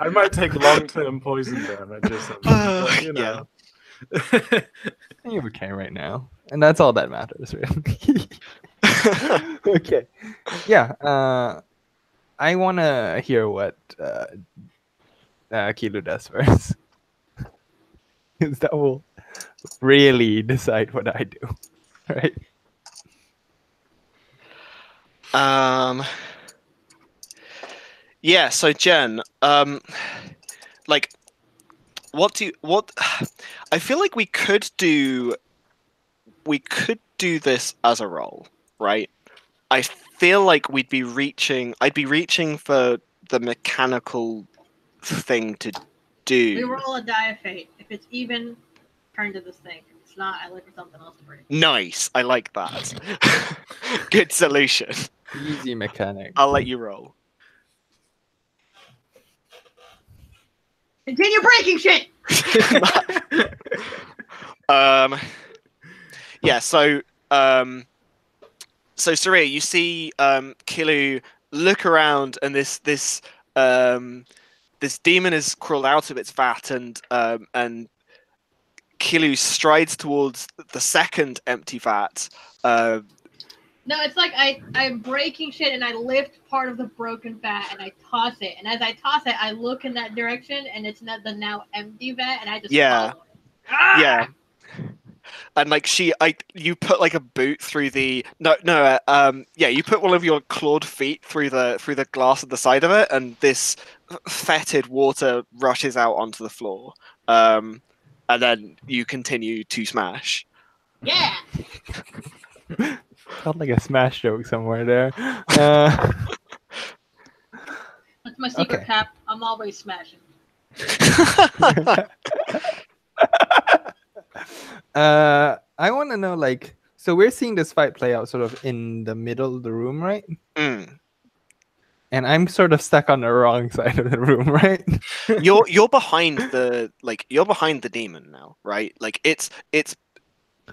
might take long-term poison damage or something. But, you know. You're okay right now, and that's all that matters, really. Okay. Yeah. I want to hear what Kilu does first, because that will really decide what I do, right? Yeah. So Jen, like, what I feel like we could do this as a role, right? I feel like I'd be reaching for the mechanical thing to do. We roll a die of fate. If it's even, turn to this thing. If it's not, I look for something else to break. Nice. I like that. Good solution. Easy mechanic. I'll let you roll. Continue breaking shit! Yeah, so Saria, you see Kilu look around, and this demon has crawled out of its vat, and Kilu strides towards the second empty vat. No, it's like I'm breaking shit and I lift part of the broken vat and I toss it. And as I toss it, I look in that direction and it's not the now empty vat and I just follow it. Ah! Yeah. And like you put like a boot through the you put one of your clawed feet through the glass at the side of it, and this fetid water rushes out onto the floor. And then you continue to smash. Yeah. Felt like a smash joke somewhere there. That's my secret Okay. cap. I'm always smashing. I want to know, like, so we're seeing this fight play out sort of in the middle of the room, right? Mm. And I'm sort of stuck on the wrong side of the room, right? You're behind you're behind the demon now, right? Like it's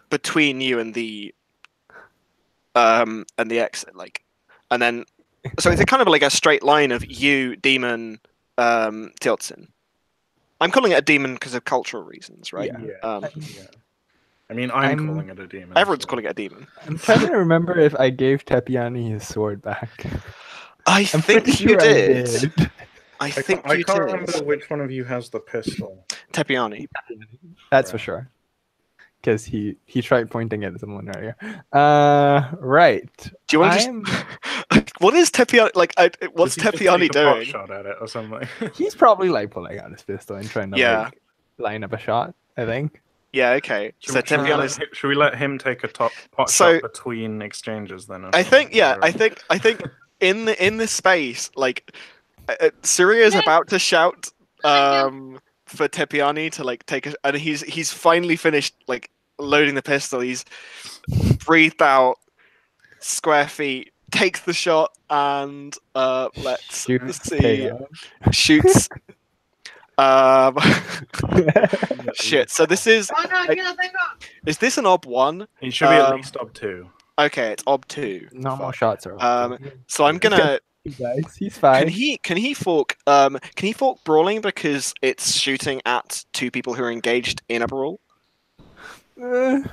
between you and the exit, like, and then so it's a kind of like a straight line of you, demon, Tiltsin. I'm calling it a demon because of cultural reasons, right? Yeah. Yeah. I mean, I'm I'm- calling it a demon. Everyone's so- calling it a demon. I'm trying to remember if I gave Tepiani his sword back. I I'm think pretty you sure did. I I think can't, I you can't did. remember which one of you has the pistol. Tepiani. That's for Right. sure. Because he tried pointing at someone earlier. Right. Do you want to I'm- just? What is Tepiani like? What's Does he just Tepiani take a pot doing? shot at it or something? He's probably like pulling out his pistol and trying to Yeah. like line up a shot, I think. Yeah. Okay. So Should Tepiani's. we let him take a pot So- shot between exchanges then? or I think. something? Yeah. Or- I think in this space, like, Surya is Yeah. about to shout Thank for Tepiani to like take a, and he's finally finished like loading the pistol. He's breathed out, square feet, takes the shot, and let's Shoots see, Teo. shoots. Shit. So this is Oh no, you know, thank God. is this an ob 1? It should be at Um, least up 2. Okay, it's ob 2. Normal Fuck. shots are. So I'm gonna. Guys, he's fine. Can he fork brawling because it's shooting at 2 people who are engaged in a brawl? No.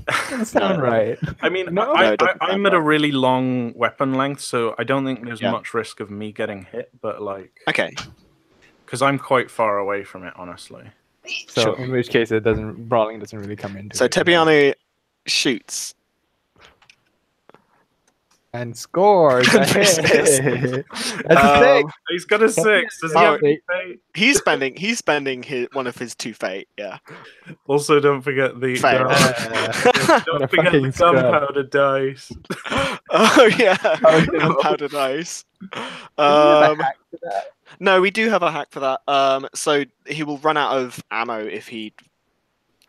Doesn't sound No. right. I mean, No, it doesn't I'm sound at a right. really long weapon length, so I don't think there's Yeah. much risk of me getting hit, but like, Okay. because I'm quite far away from it, honestly. So Sure. in which case, brawling doesn't really come into So it. Tepiani shoots. And scores. a This is- hit. That's a thing. He's got a 6. Does he Oh, have any fate? He's spending one of his 2 fate. Yeah. Also, don't forget the Fail. What don't a forget fucking the scrub. gunpowder dice. Oh yeah. Oh, no. Gunpowder dice. Do we have a Um, hack for that? no, we do have a hack for that. So he will run out of ammo if he.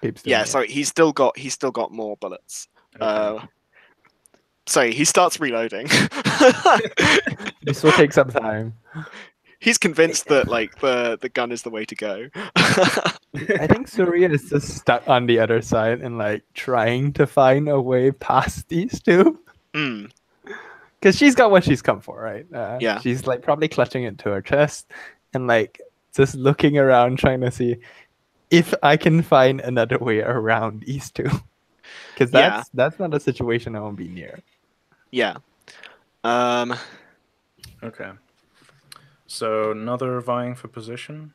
Keeps doing Yeah. it. So he's still got more bullets. Okay. So he starts reloading. This will take some time. He's convinced that like the gun is the way to go. I think Surya is just stuck on the other side and like trying to find a way past these two. Mm. Because she's got what she's come for, right? Yeah. She's like probably clutching it to her chest and like just looking around trying to see if I can find another way around these two. Because Yeah. that's not a situation I won't be near. Yeah. Okay. So another vying for position.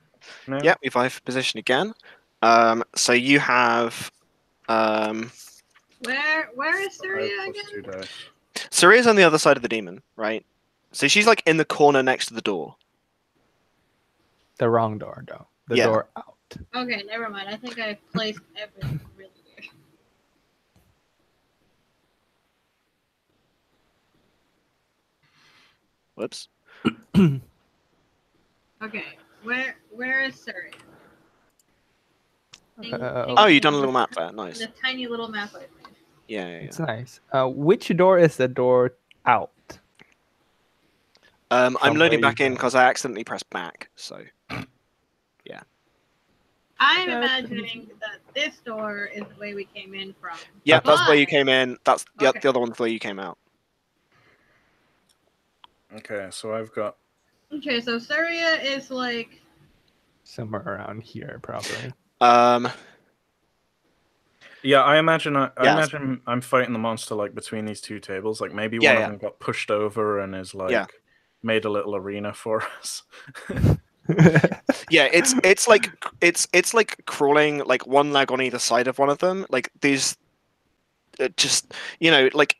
Now? Yep, we vie for position again. So you have Where is 5 Surya plus again? 2 dice. Suria's on the other side of the demon, right? So she's like in the corner next to the door. The wrong door, though. The Yeah. door out. Okay, never mind. I think I placed everything really weird. Whoops. Okay, where is Surya? Oh, you done a little map there. Nice. The tiny little map I made. Yeah, yeah, It's yeah. nice. Which door is the door out? I'm From loading where you back in came. because I accidentally pressed back. So I'm Yeah. imagining that this door is the way we came in from. yeah, that's where you But- came in. That's Okay. the other one's where you came out. Okay, so I've got Okay, so Surya is like Somewhere around here, probably. Yeah, I imagine Yes. I'm fighting the monster like between these 2 tables. Like maybe Yeah, one yeah. of them got pushed over and is like Yeah. made a little arena for us. Yeah, it's like crawling like one leg on either side of one of them. Like these, just like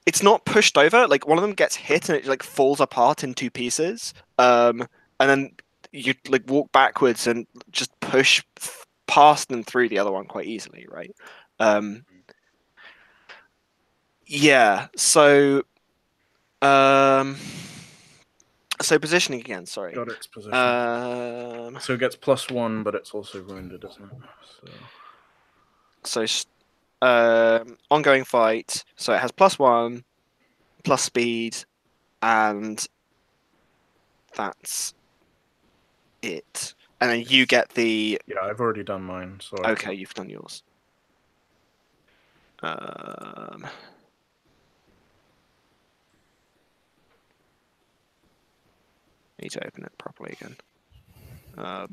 it's not pushed over. Like one of them gets hit and it like falls apart in 2 pieces. And then you like walk backwards and just push past and through the other one quite easily, right? Yeah. So, So positioning again. Sorry. Got its position. So it gets +1, but it's also wounded, isn't it? Ongoing fight. So it has +1, plus speed, and that's it. And then you get the. Yeah, I've already done mine. So Okay, you've done yours. Need to open it properly again.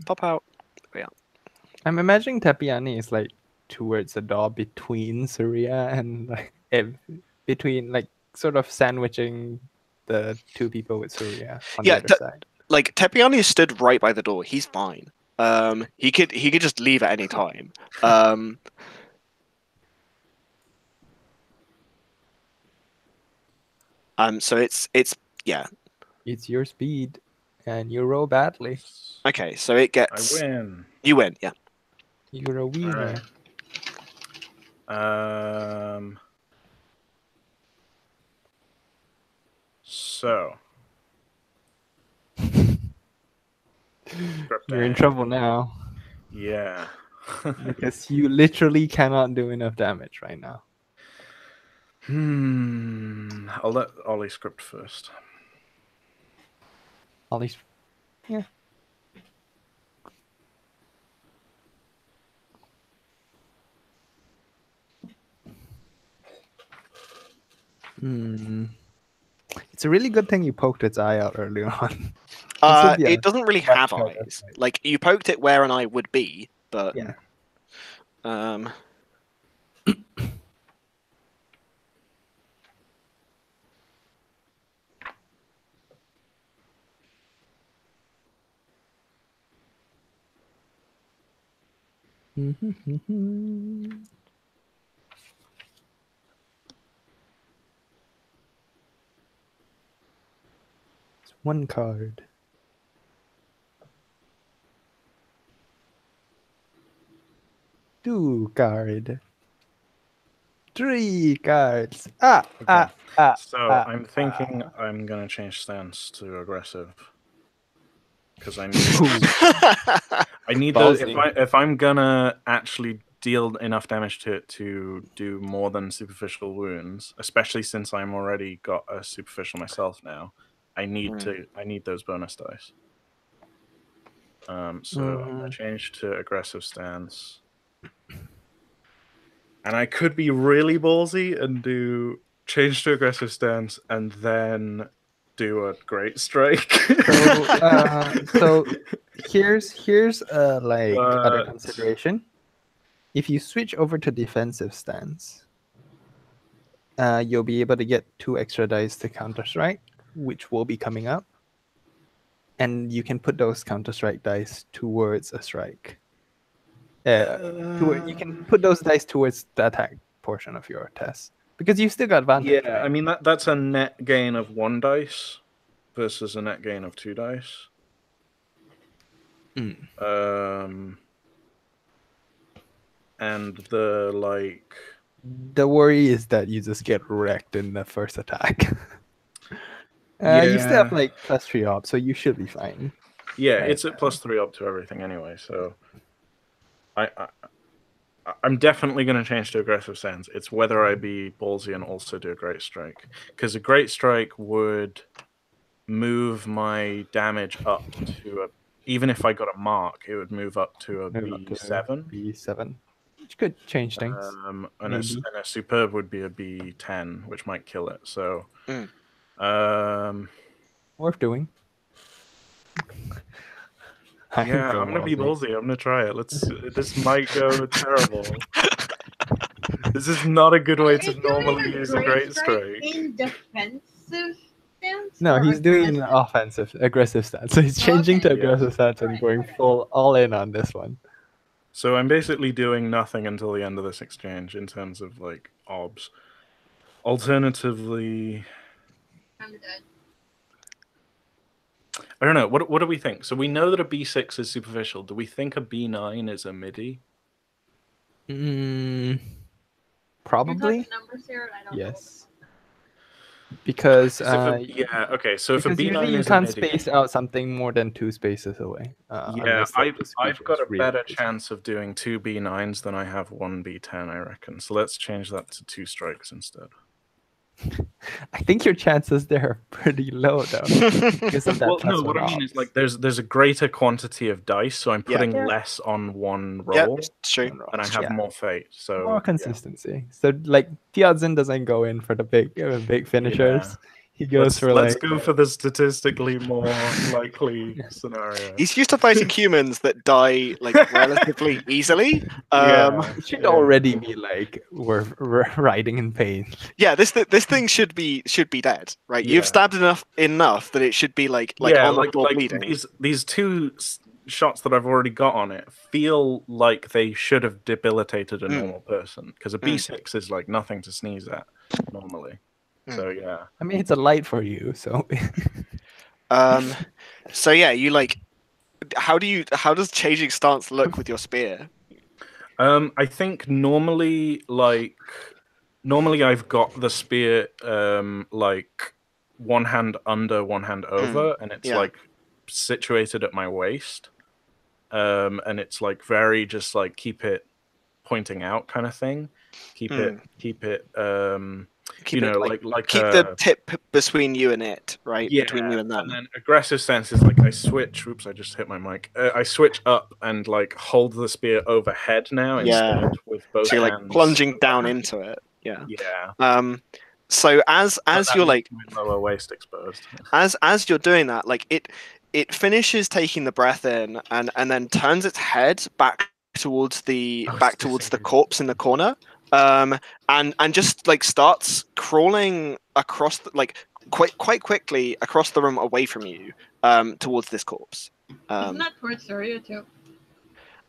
Pop out. There we are. I'm imagining Tepiani is like towards the door between Surya and like between like sort of sandwiching the two people with Surya on the other side. Like Tepiani stood right by the door. He's fine. He could just leave at any time. So it's yeah. It's your speed, and you roll badly. Okay, so it gets. I win. You win, yeah. You're a winner. Right. So. You're in trouble now. Yeah. Because you literally cannot do enough damage right now. I'll let Ollie script first. Ollie's... Yeah. It's a really good thing you poked its eye out earlier on. It doesn't really have eyes. Like, you poked it where an eye would be, but... Yeah. It's one card. Two card. Three cards. I'm thinking I'm gonna change stance to aggressive because I need. I need those. If I'm gonna actually deal enough damage to it to do more than superficial wounds, especially since I'm already got a superficial myself now, I need those bonus dice. So I'm gonna change to aggressive stance. And I could be really ballsy and do change to aggressive stance and then do a great strike. So here's other consideration. If you switch over to defensive stance, you'll be able to get 2 extra dice to counter strike, which will be coming up, and you can put those counter strike dice towards a strike. You can put those dice towards the attack portion of your test because you still got advantage. Yeah, right? I mean that's a net gain of 1 dice versus a net gain of 2 dice. And the worry is that you just get wrecked in the first attack. You still have like +3 op, so you should be fine. Yeah, it's at +3 up to everything anyway, so I'm definitely going to change to aggressive stance. It's whether I be ballsy and also do a great strike, because a great strike would move my damage up to even if I got a mark, it would move up to a B7. B7, which could change things. And a superb would be a B10, which might kill it. So, worth doing. Yeah, I'm gonna be ballsy. I'm gonna try it. This might go terrible. This is not a good way to normally use a great strike. In defensive stance? No, he's doing an aggressive stance. So he's changing to aggressive stance and going all in on this one. So I'm basically doing nothing until the end of this exchange in terms of like obs. Alternatively, I'm dead. I don't know. What do we think? So we know that a B6 is superficial. Do we think a B9 is a MIDI? Probably. Numbers here, and I don't yes. because 'Cause yeah, okay. So if a because B9 usually you is can't an idiot, space out something more than 2 spaces away. yeah, Unless, like, the I've speed got is a really better crazy. chance of doing 2 B9s than I have 1 B10, I reckon. So let's change that to 2 strikes instead. I think your chances there are pretty low though, because of that Well, plus no, what one I mean is ops. like there's a greater quantity of dice, so I'm Yeah. putting Yeah. less on one Yeah, roll, it's true. and I have Yeah. more fate. So More yeah. consistency. So like Tiazin doesn't go in for the big finishers. He goes for Let's like go for the statistically more likely scenario. He's used to fighting humans that die like relatively easily. Yeah, it should yeah. already be like we're riding in pain. Yeah, this thing should be dead, right? Yeah. You've stabbed enough that it should be like on the floor bleeding. These two shots that I've already got on it feel like they should have debilitated a normal person, because a B6 is like nothing to sneeze at normally. So yeah. I mean, it's a light for you, so So yeah, you like. How does changing stance look with your spear? I think normally I've got the spear like one hand under, one hand over, and it's yeah. like situated at my waist. And it's like very just like keep it pointing out kind of thing. Keep it Keep you know, it, like keep the tip between you and it, right? yeah, Between you and them. and then aggressive stance is like I switch. Oops, I just hit my mic. I switch up and like hold the spear overhead now instead with both So you're hands. like plunging down into it. Yeah. Yeah. So as you're like my lower waist exposed. as you're doing that, like it finishes taking the breath in and then turns its head back towards the corpse in the corner. And just like starts crawling across quite quickly across the room away from you, towards this corpse. Isn't that towards Surya too?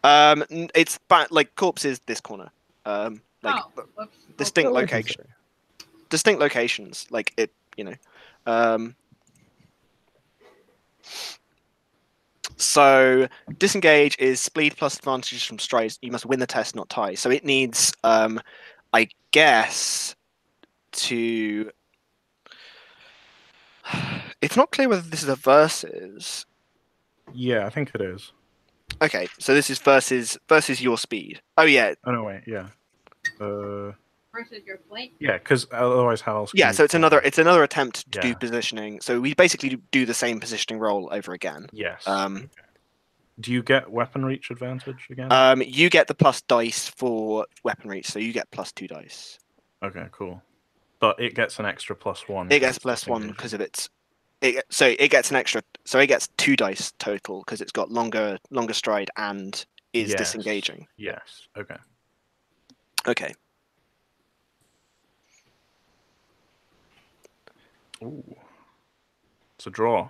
It's back, like corpse is this corner. Whoops. Distinct location. Distinct locations, like it, you know. So disengage is speed plus advantages from strides. You must win the test, not tie. So it needs, I guess, to. It's not clear whether this is a versus. Yeah, I think it is. Okay, so this is versus your speed. Oh yeah. Oh no, wait, yeah. Versus your flank. Yeah, because otherwise, how else? Yeah, so it's another attempt to do Yeah. positioning. So we basically do the same positioning roll over again. Yes. Okay. Do you get weapon reach advantage again? You get the plus dice for weapon reach, so you get plus 2 dice. Okay, cool. But it gets an extra +1. It gets +1 because of its. So it gets an extra. So it gets 2 dice total because it's got longer stride and is disengaging. Yes. Okay. Okay. Ooh. It's a draw.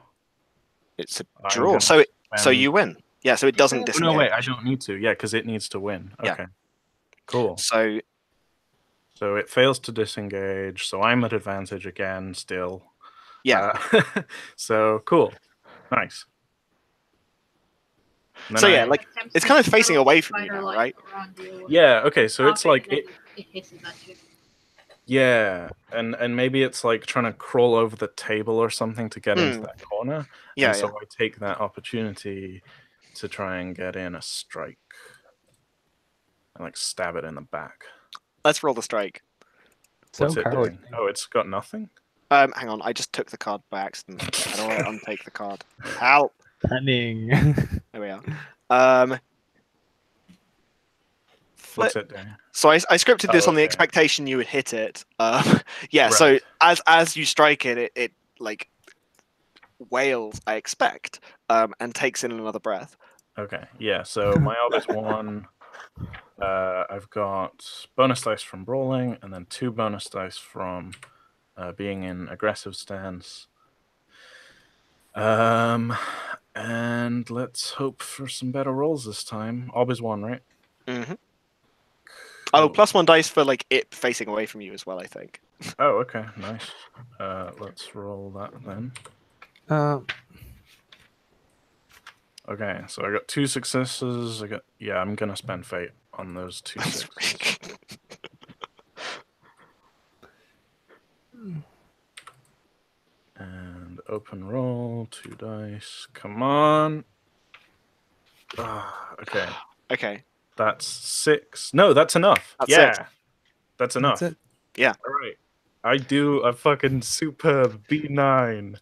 It's a I'm draw. gonna So spend- you win. Yeah. So it doesn't Oh, disengage. no, wait. I don't need to. Yeah, because it needs to win. Yeah. Okay. Cool. So So it fails to disengage. So I'm at advantage again. Still. yeah. So cool. Nice. And then So yeah, like Attempts it's to kind of facing throw away from you spider now, light right? around you. Yeah. Okay. So it's like It hisses at you. Yeah, and maybe it's like trying to crawl over the table or something to get into that corner. Yeah. And so I take that opportunity to try and get in a strike. And like stab it in the back. Let's roll the strike. So What's it cowardly. doing? Oh, it's got nothing? Hang on, I just took the card by accident. How do I untake the card? Help! Cunning. There we are. What's it doing? So I scripted this on the okay. expectation you would hit it. Yeah. Right. So as you strike it, it like wails, I expect, and takes in another breath. Okay, yeah, so my orb is 1. I've got bonus dice from brawling, and then 2 bonus dice from being in aggressive stance. And let's hope for some better rolls this time. Orb is 1, right? Mm-hmm. Oh, +1 dice for like it facing away from you as well, I think. Oh, okay, nice. Let's roll that then. Okay, so I got 2 successes. I'm gonna spend fate on those 2 successes. Open roll, 2 dice. Come on. Okay. Okay. That's 6. No, that's enough. That's yeah. it. That's enough. That's it. Yeah. All right. I do a fucking superb B9.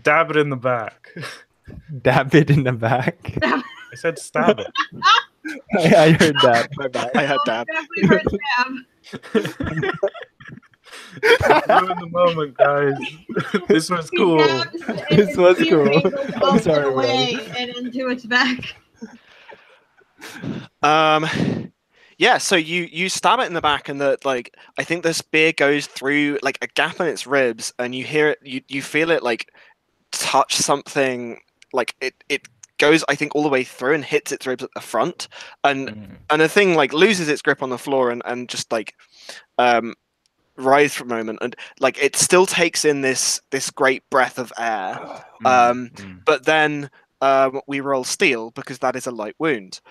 Dab it in the back. Dab it in the back. I said stab it. I heard that. My bad. I had Oh, dab. definitely heard Dab. Ruin the moment, guys. This was He cool. dabs and This his was spear cool. goes I'm up and sorry, away and into its back. Yeah, so you stab it in the back, and I think the spear goes through like a gap in its ribs, and you hear it, you feel it like touch something, like it goes, I think, all the way through and hits its ribs at the front, and the thing like loses its grip on the floor and just like writhes for a moment, and like it still takes in this great breath of air, but then we roll steel because that is a light wound.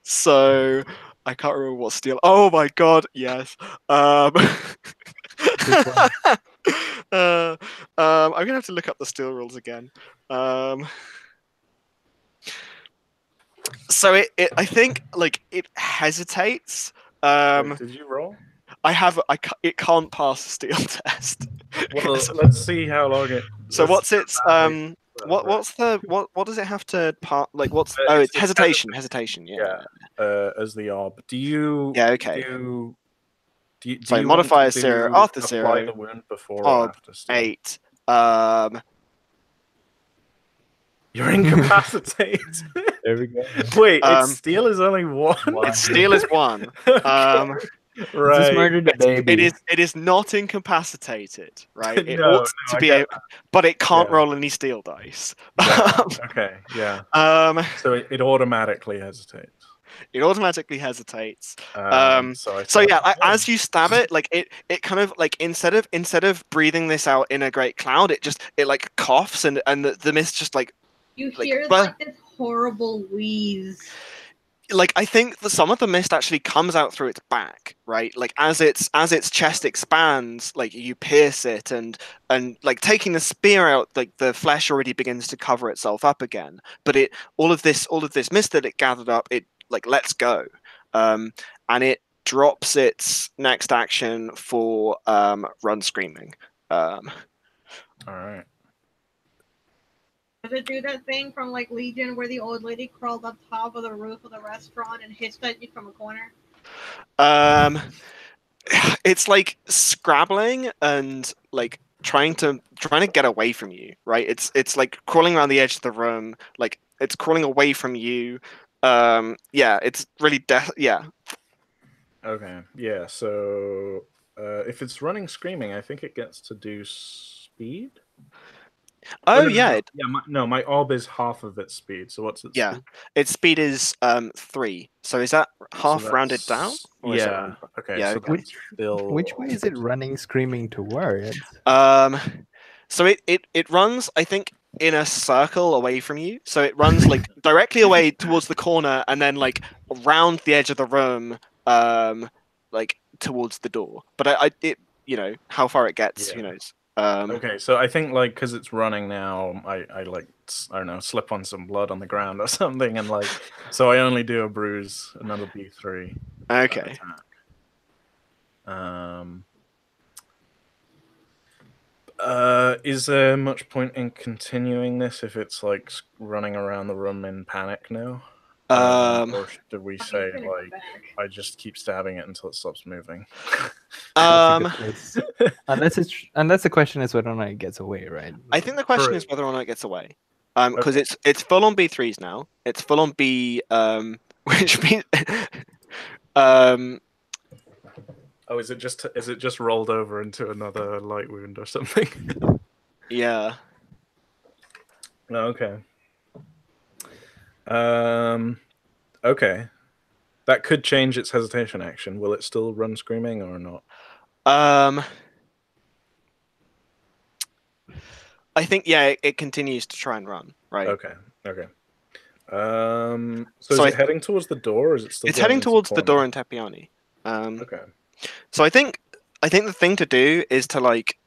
So I can't remember what steel. Oh my god, yes. I'm gonna have to look up the steel rules again. So it I think like it hesitates. Did you roll? It can't pass the steel test. Well, let's see how long it. So what's its What what does it have to part, like what's It's it's hesitation, yeah. as the orb. Do you? Yeah, okay. Do you So want modifier to 0, do after apply 0, the wound before orb, or after steel? 8. You're incapacitated. There we go. Wait, Um, its steel is only 1. Its steel is 1. Okay, Just right. murdered a baby. It is not incapacitated, right? It No, ought to I be get but it can't Yeah. roll any steel dice. Yeah, okay, yeah. So it automatically hesitates. It automatically hesitates. So Yeah, as you stab it, like it kind of like instead of breathing this out in a great cloud, it like coughs, and the mist just like You Like, hear but- like this horrible wheeze. like I think that some of the mist actually comes out through its back, right? Like as its chest expands, like you pierce it, and like taking the spear out, like the flesh already begins to cover itself up again. But all of this mist that it gathered up, it like lets go, and it drops its next action for run screaming. All right. Does it do that thing from like Legion where the old lady crawled up top of the roof of the restaurant and hissed at you from a corner? It's like scrabbling and like trying to get away from you, right? It's like crawling around the edge of the room, like it's crawling away from you. Yeah, it's really yeah. Okay. Yeah. So if it's running screaming, I think it gets to do speed. Oh no, yeah, my orb is half of its speed. So what's its yeah. speed? Its speed is 3. So is that half rounded down? Or is it Yeah. Okay. Yeah, So okay. that's still. Which way is it running, screaming towards? So it runs, I think, in a circle away from you. So it runs like directly away towards the corner, and then like around the edge of the room, like towards the door. But it how far it gets, Yeah. who knows? Okay, so I think like because it's running now, I like I don't know, slip on some blood on the ground or something, and like so I only do a bruise, another B3. Okay. Attack. Is there much point in continuing this if it's like running around the room in panic now? Or do we say Finish like back. I just keep stabbing it until it stops moving? Unless the question is whether or not it gets away, right? I think the question is whether or not it gets away. Because it's full on B3s now. It's full on B, which means Oh, is it just rolled over into another light wound or something? yeah. Okay. Okay. That could change its hesitation action. Will it still run screaming or not? I think it continues to try and run, right? Okay. So is it heading towards the door, or is it still? It's heading towards the door in Tepiani. Okay. So I think I think the thing to do is to like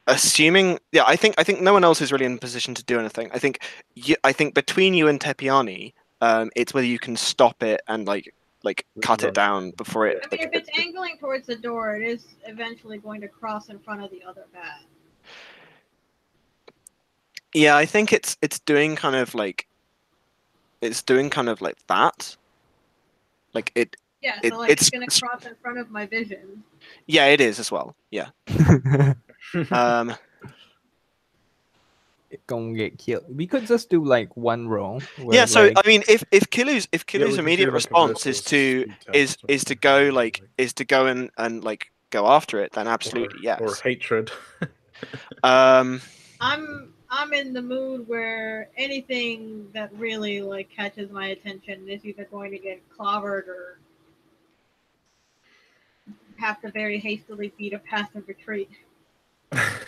assuming I think no one else is really in a position to do anything. I think between you and Tepiani, it's whether you can stop it and like cut it down before it I mean, if it's angling towards the door, it is eventually going to cross in front of the other bat. Yeah, I think it's doing kind of like that. Like it Yeah, It- so like it's it's- gonna cross in front of my vision. yeah, it is as well. Yeah. Um Gonna get killed. We could just do like one roll. yeah, where, so like, I mean if Kilu's we could do, immediate like, a response is versus to speed test or is to something, go like- is to go and like go after it, then absolutely yes. or hatred. Um I'm in the mood where anything that really like catches my attention is either going to get clobbered or have to very hastily beat a passive retreat. Have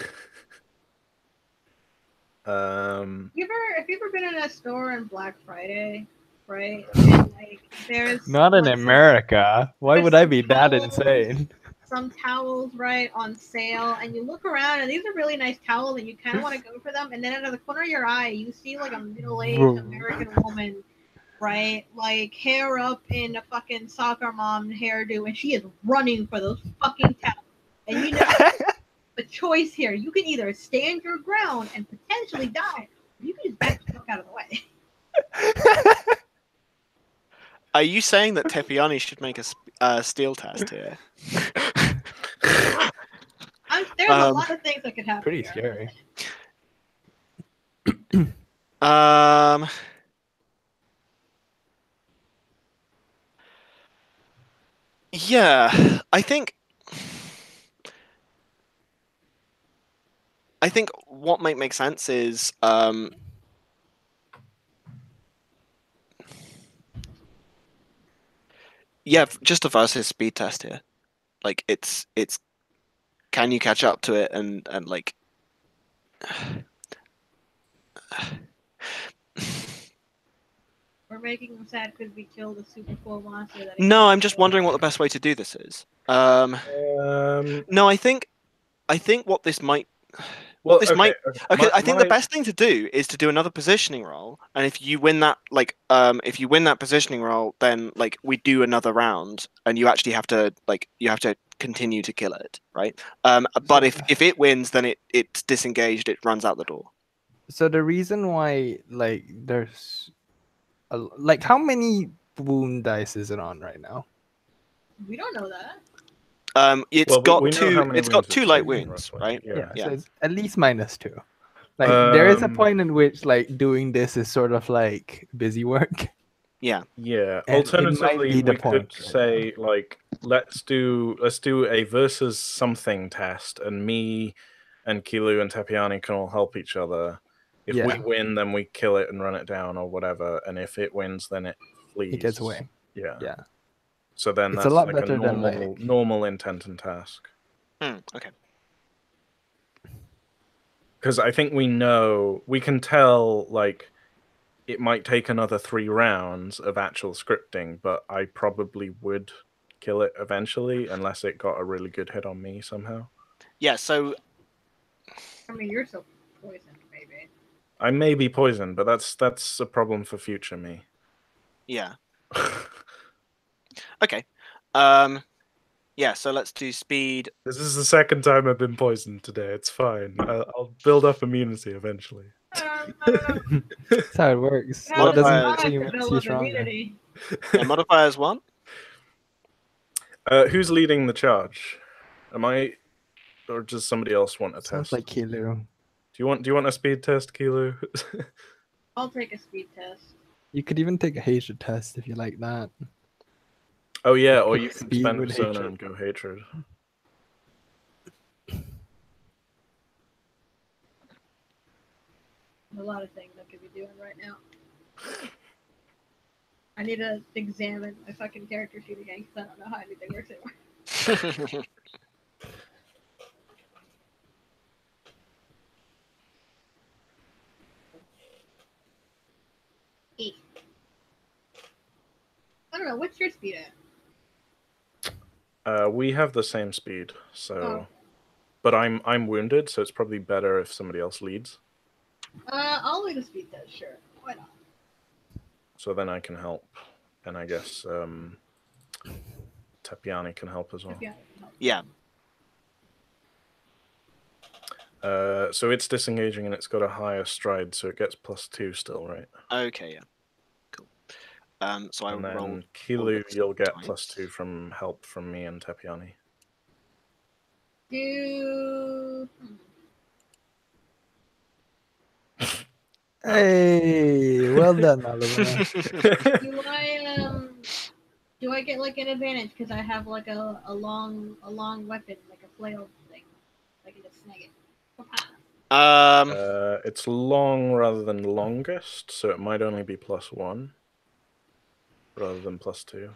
you ever been in a store on Black Friday, right? And, like, there's not in like, America. Why there's would I some be that towels. insane? some towels, right, on sale, and you look around, and these are really nice towels, and you kind of want to go for them, and then out of the corner of your eye, you see like a middle-aged Whoa. American woman, right, like hair up in a fucking soccer mom hairdo, and she is running for those fucking towels, and you know the choice here. You can either stand your ground and potentially die, or you can just back the fuck out of the way. Are you saying that Tepiani should make a steel test here? There's a lot of things that could happen. Pretty here. scary. Yeah, I think what might make sense is yeah, just a versus speed test here. Like it's can you catch up to it and like We're making them sad because we killed a super cool monster. That No, I'm just wondering what the best way to do this is. No, I think what this might Well, this okay, might okay. I think the best thing to do is to do another positioning roll, and if you win that if you win that positioning roll, then like we do another round, and you actually have to continue to kill it, right? But if it wins, then it's disengaged, it runs out the door. So the reason why like there's like how many wound dice is it on right now? We don't know that. It's Well, got we know how two. many It's got wounds two it's light taken, wounds, roughly. right? Yeah, Yeah. so it's at least -2. Like there is a Um, point in which like doing this is sort of like busy work. Yeah. Yeah. And it might Alternatively, be the we point could right say like let's do a versus something test, and me and Kilu and Tepiani can all help each other. If we Yeah. win, then we kill it and run it down or whatever, and if it wins, then it flees. It gets away. Yeah. Yeah. So then It's a that's lot like a better than, normal intent and task. Okay. Because I think we can tell like it might take another 3 rounds of actual scripting, but I probably would kill it eventually unless it got a really good hit on me somehow. Yeah. So I mean, you're so poisoned, baby. I may be poisoned, but that's a problem for future me. yeah. Okay. Yeah. So let's do speed. This is the second time I've been poisoned today. It's fine. I'll build up immunity eventually. That's how it works. What What doesn't about- make you makes you stronger. And modifiers 1. Who's leading the charge? Am I, or does somebody else want a Sounds test? like Kilu. Do you want a speed test, Kilu? I'll take a speed test. You could even take a hatred test if you like that. Oh yeah, or you can Speed spend with persona hatred. and go hatred. There's a lot of things I could be doing right now. I need to examine my fucking character sheet again because I don't know how anything works anymore. I don't know. What's your speed at? We have the same speed, so. Oh. But I'm wounded, so it's probably better if somebody else leads. I'll lead a speed test, sure. Why not? So then I can help, and I guess Tepiani can help as well. Yeah. So it's disengaging and it's got a higher stride, so it gets +2 still, right? Okay, yeah. Cool. So I And roll. then Kilu, you'll get times. +2 from help from me and Tepiani. Do Hey, well done, Oliver. do I get like an advantage because I have like a long weapon, like a flail thing? I can just snag it. It's long rather than longest, so it might only be +1 rather than +2.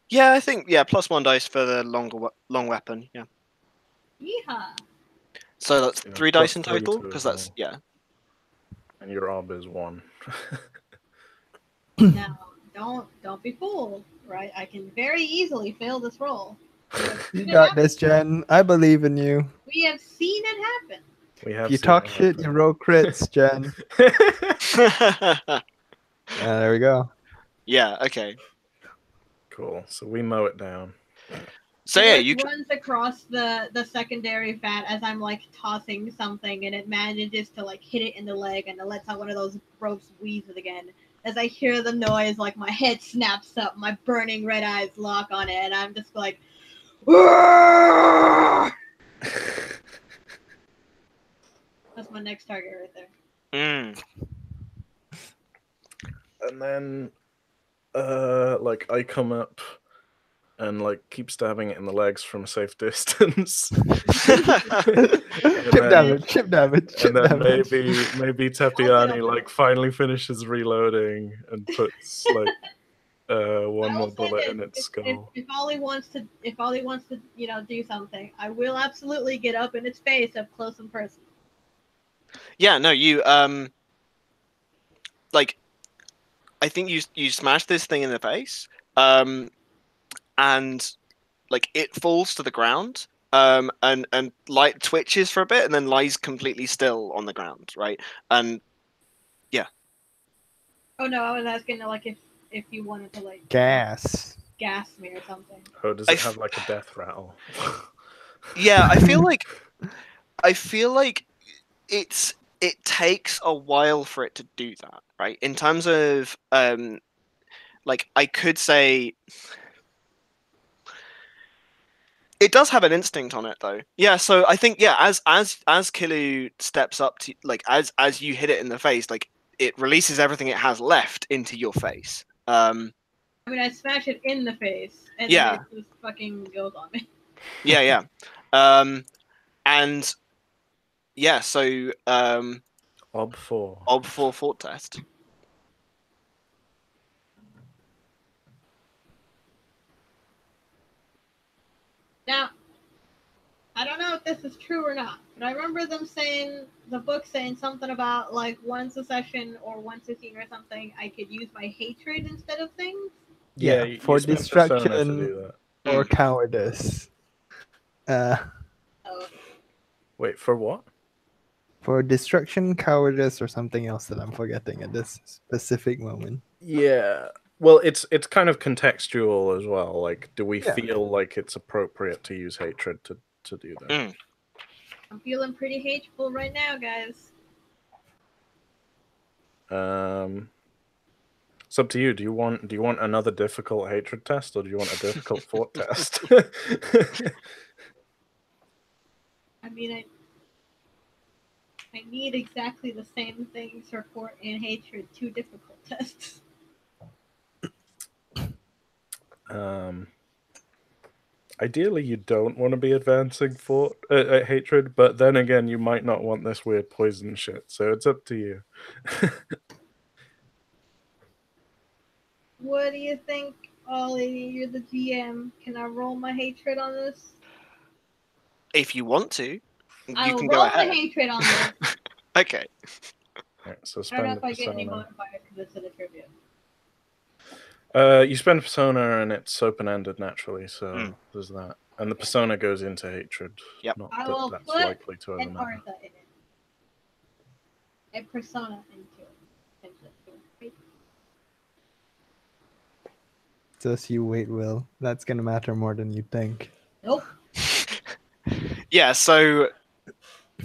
Yeah, I think +1 dice for the long weapon. Yeah. Yeehaw! So that's Yeah, 3 dice in +3 total to because it that's all. And your ob is 1. Now, don't be fooled, right? I can very easily fail this roll. You got this, Jen. I believe in you. We have seen it happen. We have If you seen talk it shit, you happen. roll crits, Jen. There we go. Yeah. Okay. Cool. So we mow it down. So it yeah, like you. runs across the secondary fat as I'm like tossing something, and it manages to like hit it in the leg, and it lets out one of those gross wheezes again. As I hear the noise, like my head snaps up, my burning red eyes lock on it, and I'm just like, that's my next target right there. And then, like I come up and like keep stabbing it in the legs from a safe distance. Chip damage. And then maybe Tepiani like finally finishes reloading and puts like one more bullet in its skull. If Ollie wants to, do something, I will absolutely get up in its face up close and personal. Yeah. No. You. Like, I think you smash this thing in the face. And like it falls to the ground. And light twitches for a bit and then lies completely still on the ground, right? And yeah. Oh no, I was asking like if you wanted to like gas me or something. Oh, does it have like a death rattle? Yeah, I feel like it takes a while for it to do that, right? In terms of like I could say it does have an instinct on it though. Yeah, so I think as Kilu steps up to like as you hit it in the face, like it releases everything it has left into your face. I mean, I smash it in the face, and then it just fucking goes on me. Yeah. And yeah, so Ob 4 fort test. Now, I don't know if this is true or not, but I remember the book saying something about like once a session or once a scene or something, I could use my hatred instead of things. Yeah, for you spent Persona to distraction do that. or cowardice. Wait, for what? For destruction, cowardice, or something else that I'm forgetting at this specific moment. Yeah. Well, it's kind of contextual as well. Like, do we feel like it's appropriate to use hatred to do that? I'm feeling pretty hateful right now, guys. It's up to you. Do you want another difficult hatred test, or do you want a difficult fort test? I mean, I need exactly the same things for fort and hatred. 2 difficult tests. Ideally, you don't want to be advancing fort hatred, but then again, you might not want this weird poison shit. So it's up to you. What do you think, Ollie? You're the GM. Can I roll my hatred on this? If you want to, I you will can roll go ahead. my hatred on this. Okay. Right, so I don't know spend if I get any persona. modifiers because it's in the trivia. You spend persona and it's open-ended naturally, so Mm. there's that. And the persona goes into hatred. Yep. Not I that will that's put likely to ever an matter. Artha in it. A persona into it. Just you wait, Will. That's gonna matter more than you think. Nope. Yeah, so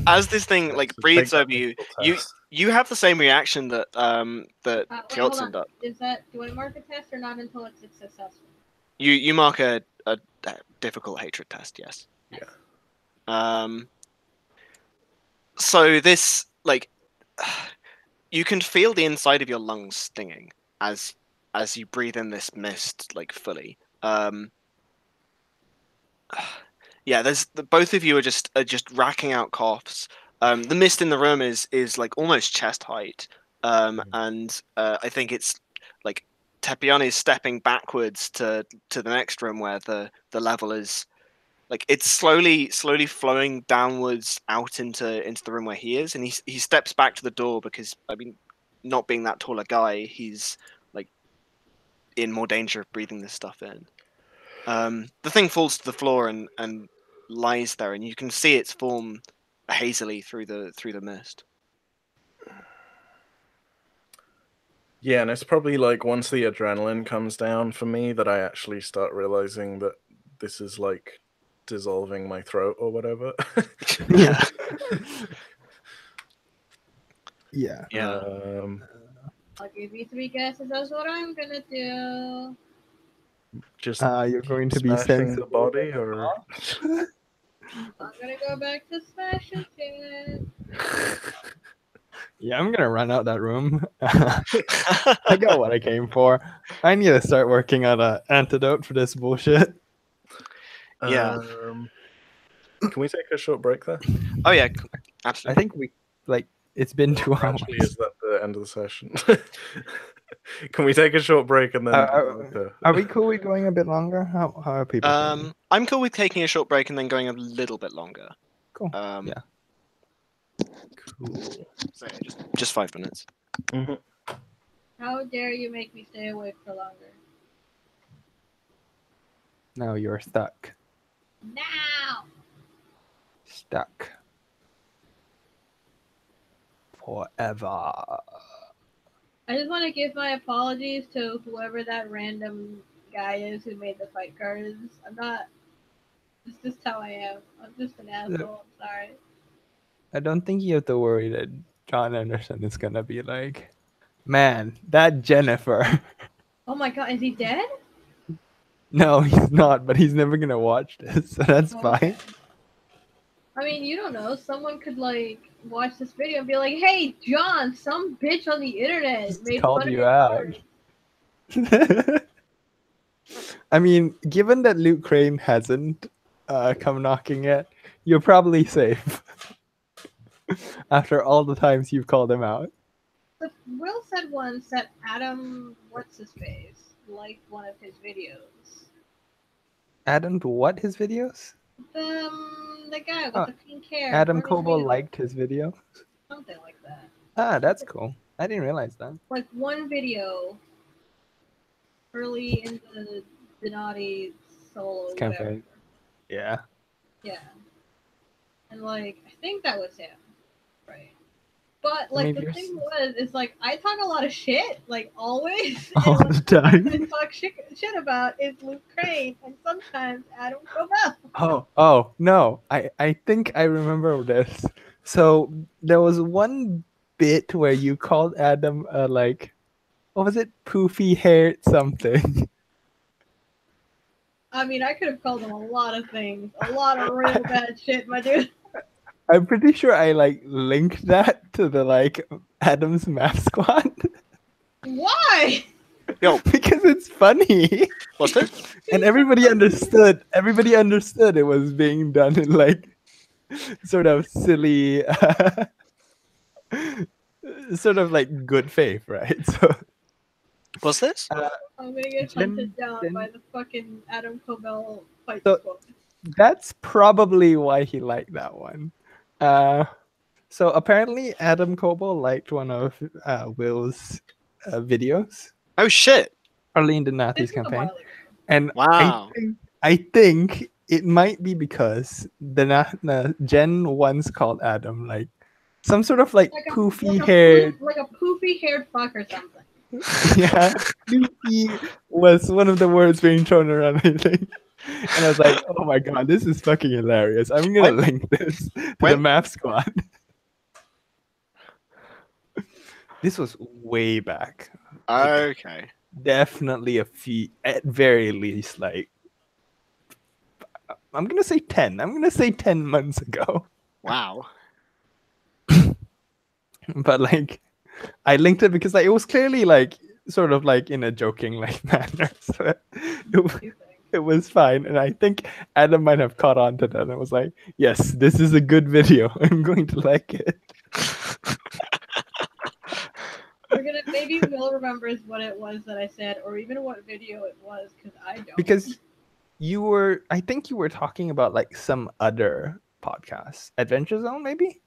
as this thing like So breathes take that over you, mental you test. you have the same reaction that Wait, hold Tiotzen on. does. Is that, do I mark a test or not until it's successful? You mark a difficult hatred test, yes. Yeah. So this like you can feel the inside of your lungs stinging as you breathe in this mist like fully. Yeah, both of you are just racking out coughs. The mist in the room is like almost chest height. And I think it's like Tepione is stepping backwards to the next room where the level is like it's slowly flowing downwards out into the room where he is, and he steps back to the door because I mean, not being that tall a guy, he's like in more danger of breathing this stuff in. The thing falls to the floor and lies there, and you can see its form hazily through the mist. Yeah, and it's probably like once the adrenaline comes down for me that I actually start realizing that this is like dissolving my throat or whatever. Yeah. Yeah. Yeah. I'll give you 3 guesses. That's what I'm gonna do. Just You're going to be smashing the sensible. body, or I'm gonna go back to smash it. Shit. Yeah, I'm gonna run out that room. I got what I came for. I need to start working on an antidote for this bullshit. Yeah. Can we take a short break there? Oh yeah, I absolutely. think it's been 2 hours. Actually, is that the end of the session? Can we take a short break and then? Are we cool with going a bit longer? How are people? feeling? I'm cool with taking a short break and then going a little bit longer. Cool. Yeah. Cool. So yeah, just 5 minutes. Mm-hmm. How dare you make me stay awake for longer? Now you're stuck. Now! Stuck. Forever. I just want to give my apologies to whoever that random guy is who made the fight cards. I'm not. It's just how I am. I'm just an asshole. I'm sorry. I don't think you have to worry that John Anderson is gonna be like, man, that Jennifer. Oh my god, is he dead? No, he's not, but he's never gonna watch this, so that's Oh, fine. okay. I mean, you don't know. Someone could like watch this video and be like, "Hey, John, some bitch on the internet made Called fun of you your out." cards." I mean, given that Luke Crane hasn't come knocking yet, you're probably safe. After all the times you've called him out. But Will said once that Adam, what's his face, liked one of his videos. Adam, what his videos? The guy with Oh, the pink hair. Adam What was his Coble video? liked his video. Something like that. Ah, that's cool. I didn't realize that. Like one video early in the Donati solo. Campaign. Whatever. Yeah. Yeah. And like, I think that was him. Right. But like mean, the you're thing was, is like I talk a lot of shit, like always. All and the what I time. talk shit about is Luke Crane and sometimes Adam Cobell. Oh, no. I think I remember this. So there was one bit where you called Adam like, what was it? Poofy haired something. I mean, I could have called him a lot of things, a lot of real bad shit, my dude. I'm pretty sure I like linked that to the like Adam's Math Squad. Why? Yo, Because it's funny. what's it? And everybody understood it was being done in like sort of silly sort of like good faith, right? So What's this? I'm gonna get Jen- hunted down Jen- by the fucking Adam Cobell fight So- squad. that's probably why he liked that one. So apparently, Adam Coble liked one of Will's videos, Oh shit! early in the Nazis This was a campaign, while ago. and Wow. I think it might be because the Jen once called Adam like some sort of like poofy haired. like a poofy haired fuck or something. Yeah, poofy was one of the words being thrown around, I think. And I was like, oh my god, this is fucking hilarious. I'm gonna link this to the when- Map Squad. This was way back. Okay. Definitely a few, at very least, like I'm gonna say 10. I'm gonna say 10 months ago. Wow. But like I linked it because like it was clearly like sort of like in a joking like manner. So it was fine. And I think Adam might have caught on to that and was like, yes, this is a good video. I'm going to like it. Maybe Will remembers what it was that I said, or even what video it was, because I don't. Because I think you were talking about like some other podcast, Adventure Zone, maybe.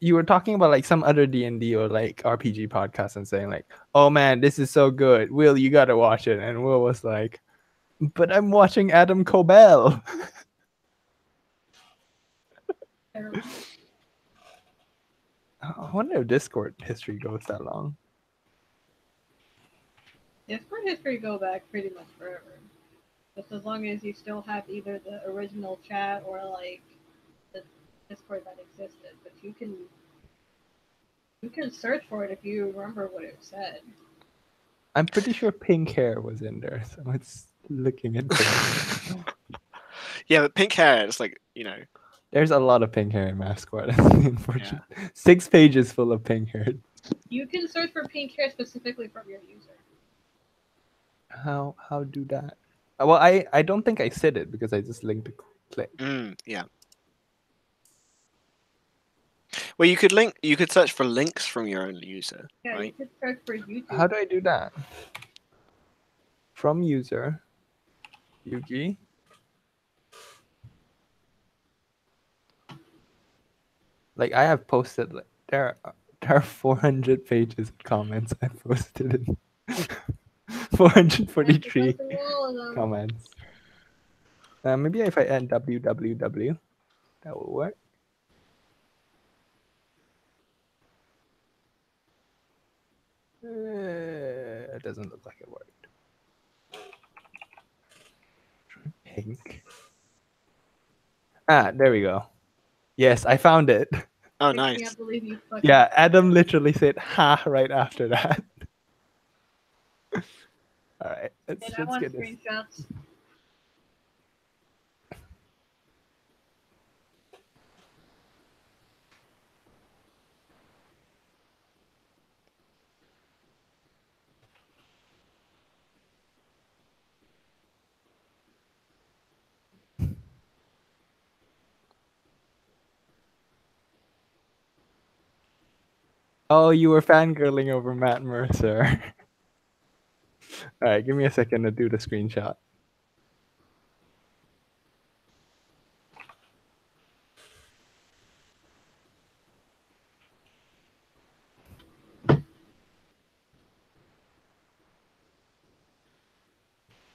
You were talking about like some other D&D or like RPG podcast and saying like, "Oh man, this is so good, Will, you gotta watch it." And Will was like, "But I'm watching Adam Cobell." I wonder if Discord history goes that long. Discord history go back pretty much forever. Just as long as you still have either the original chat or like the Discord that existed. But you can search for it if you remember what it said. I'm pretty sure pink hair was in there, so it's looking at it. Yeah, but pink hair, it's like, There's a lot of pink hair in Mask Squad. Unfortunately, 6 pages full of pink hair. You can search for pink hair specifically from your user. How do that? Well, I don't think I said it because I just linked the clip. yeah. Well, you could search for links from your own user, Yeah, right? you could search for YouTube. How do I do that? From user, Yugi. Like I have posted like there are 400 pages of comments I posted in 443 comments. Maybe if I add www, that will work. It doesn't look like it worked. Pink. There we go. Yes, I found it. Oh, I nice. can't believe you fucking. Yeah, Adam literally said "ha" right after that. All right, let's I want get this. screenshots. Oh, you were fangirling over Matt Mercer. All right, give me a second to do the screenshot.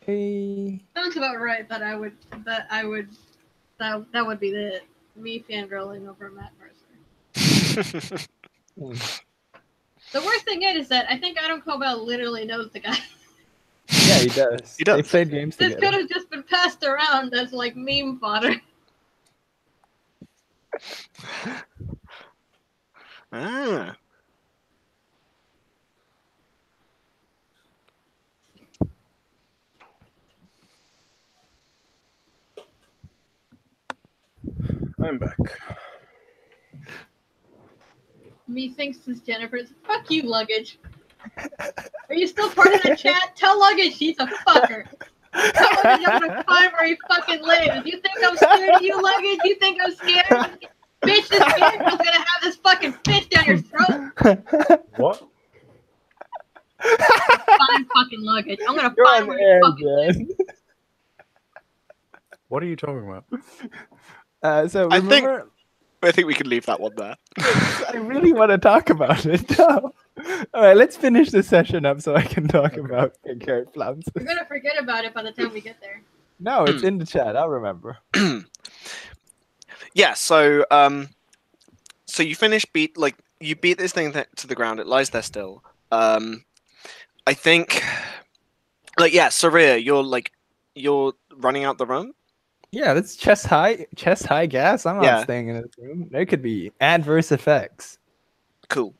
Hey. Sounds about right. That would be me fangirling over Matt Mercer. The worst thing is that I think Adam Cobell literally knows the guy. Yeah, he does. He does. They played games This together. could have just been passed around as like meme fodder. Ah. I'm back. Methinks this Jennifer's. Fuck you, Luggage. Are you still part of the chat? Tell Luggage he's a fucker. Tell Luggage I'm gonna find where he fucking lives. You think I'm scared of you, Luggage? You think I'm scared? Bitch, this Gabriel's gonna have this fucking fish down your throat. What? Find fucking Luggage. I'm gonna You're find on where air, he fucking lives. Jen. What are you talking about? So I think- remember, I think we can leave that one there. I really want to talk about it now. All right, let's finish this session up so I can talk about pink haired flounces. We're gonna forget about it by the time we get there. No, it's in the chat. I'll remember. Yeah, so so you finish you beat this thing to the ground. It lies there still. I think Saria, you're running out the room. Yeah, that's chest high gas. I'm not staying in this room. There could be adverse effects. Cool.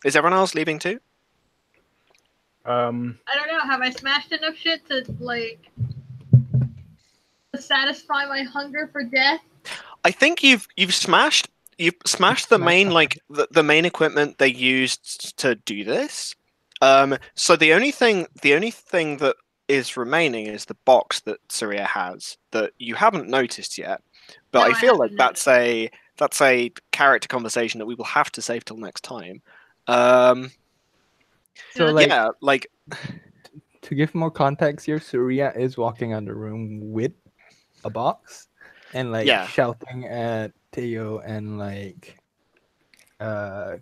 Is everyone else leaving too? I don't know. Have I smashed enough shit to satisfy my hunger for death? I think you've smashed the main the main equipment they used to do this. So the only thing that is remaining is the box that Saria has that you haven't noticed yet. But No, I feel haven't like that's a character conversation that we will have to save till next time. So Yeah. to give more context here, Saria is walking on the room with a box and shouting at Teo and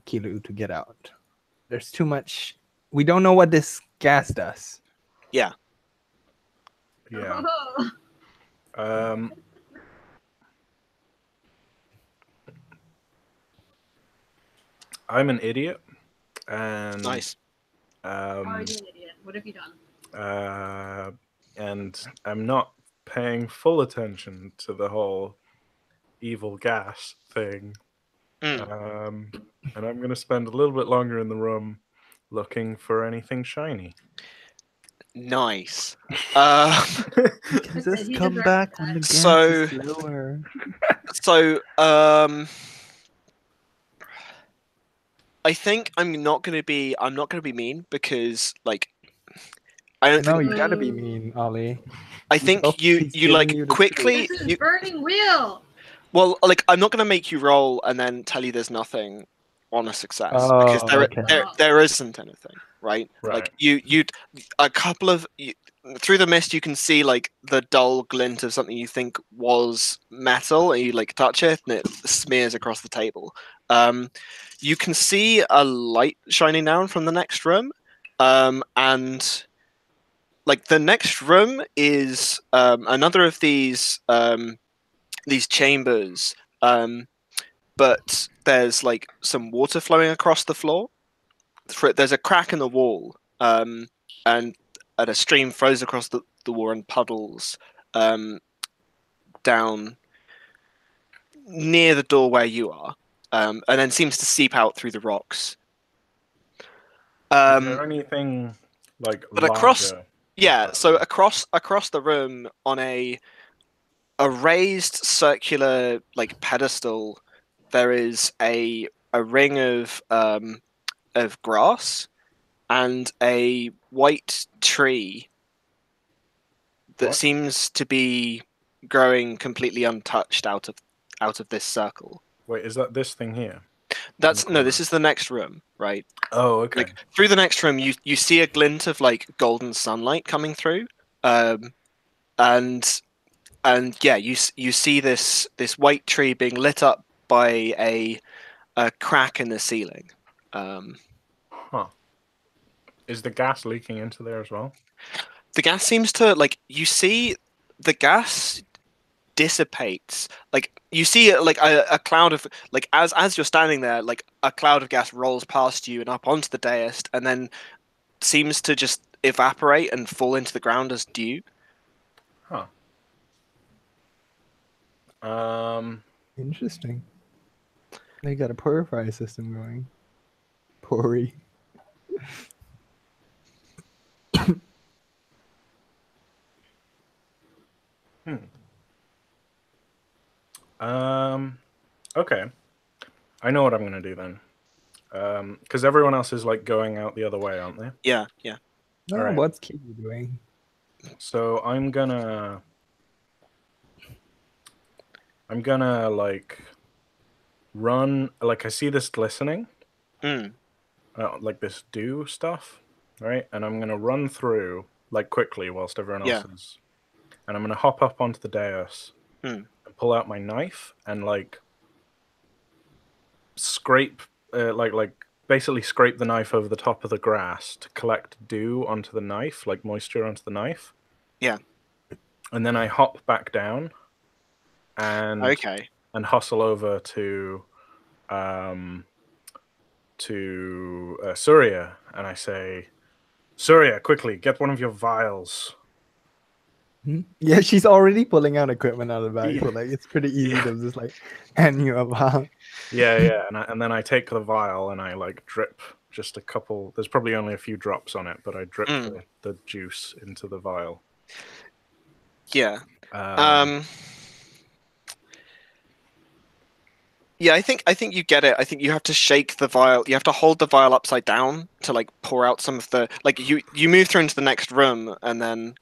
Kilu to get out. There's too much. We don't know what this gas does. Yeah. Yeah. I'm an idiot, and Nice. Are you an idiot? What have you done? And I'm not paying full attention to the whole evil gas thing. And I'm going to spend a little bit longer in the room looking for anything shiny. Nice. Just come back when the gas So- is lower. So, I think I'm not gonna be mean because I don't No, think you gotta be mean, Ollie. I think He's you giving you the quickly This is Burning Wheel. well I'm not gonna make you roll and then tell you there's nothing on a success because there isn't anything, right? Right. You a couple of through the mist you can see the dull glint of something you think was metal and you touch it and it smears across the table. You can see a light shining down from the next room, and the next room is another of these chambers, but there's some water flowing across the floor. There's a crack in the wall, and a stream flows across the wall and puddles down near the door where you are, and then seems to seep out through the rocks. Is there anything but larger? So across the room on a raised circular pedestal, there is a ring of grass and a white tree that seems to be growing completely untouched out of this circle. Wait, is that this thing here? This is the next room, right? Oh, okay. Through the next room, you see a glint of golden sunlight coming through, and you see this white tree being lit up by a crack in the ceiling. Huh. Is the gas leaking into there as well? The gas seems to you see the gas dissipates. You see a cloud of as you're standing there, a cloud of gas rolls past you and up onto the dais and then seems to just evaporate and fall into the ground as dew. Huh. Interesting. They got a purify system going. Pori. Okay. I know what I'm gonna do then. Because everyone else is going out the other way, aren't they? Yeah. No, Alright. what's Kiwi doing? So I'm gonna run. I see this glistening, this dew stuff, right? And I'm gonna run through quickly whilst everyone else is, and I'm gonna hop up onto the dais Hmm. and pull out my knife and like scrape, basically scrape the knife over the top of the grass to collect dew onto the knife, like moisture onto the knife. Yeah. And then I hop back down and Okay. hustle over to Surya, and I say, Surya, quickly get one of your vials. Hmm? Yeah, she's already pulling out equipment out of the bag, Yeah. so like it's pretty easy Yeah. to just like hand you a vial. Yeah, and then I take the vial and I like drip just a couple. There's probably only a few drops on it, but I drip the juice into the vial. Yeah. Yeah, I think you get it. I think you have to shake the vial. You have to hold the vial upside down to like pour out some of the like you move through into the next room and then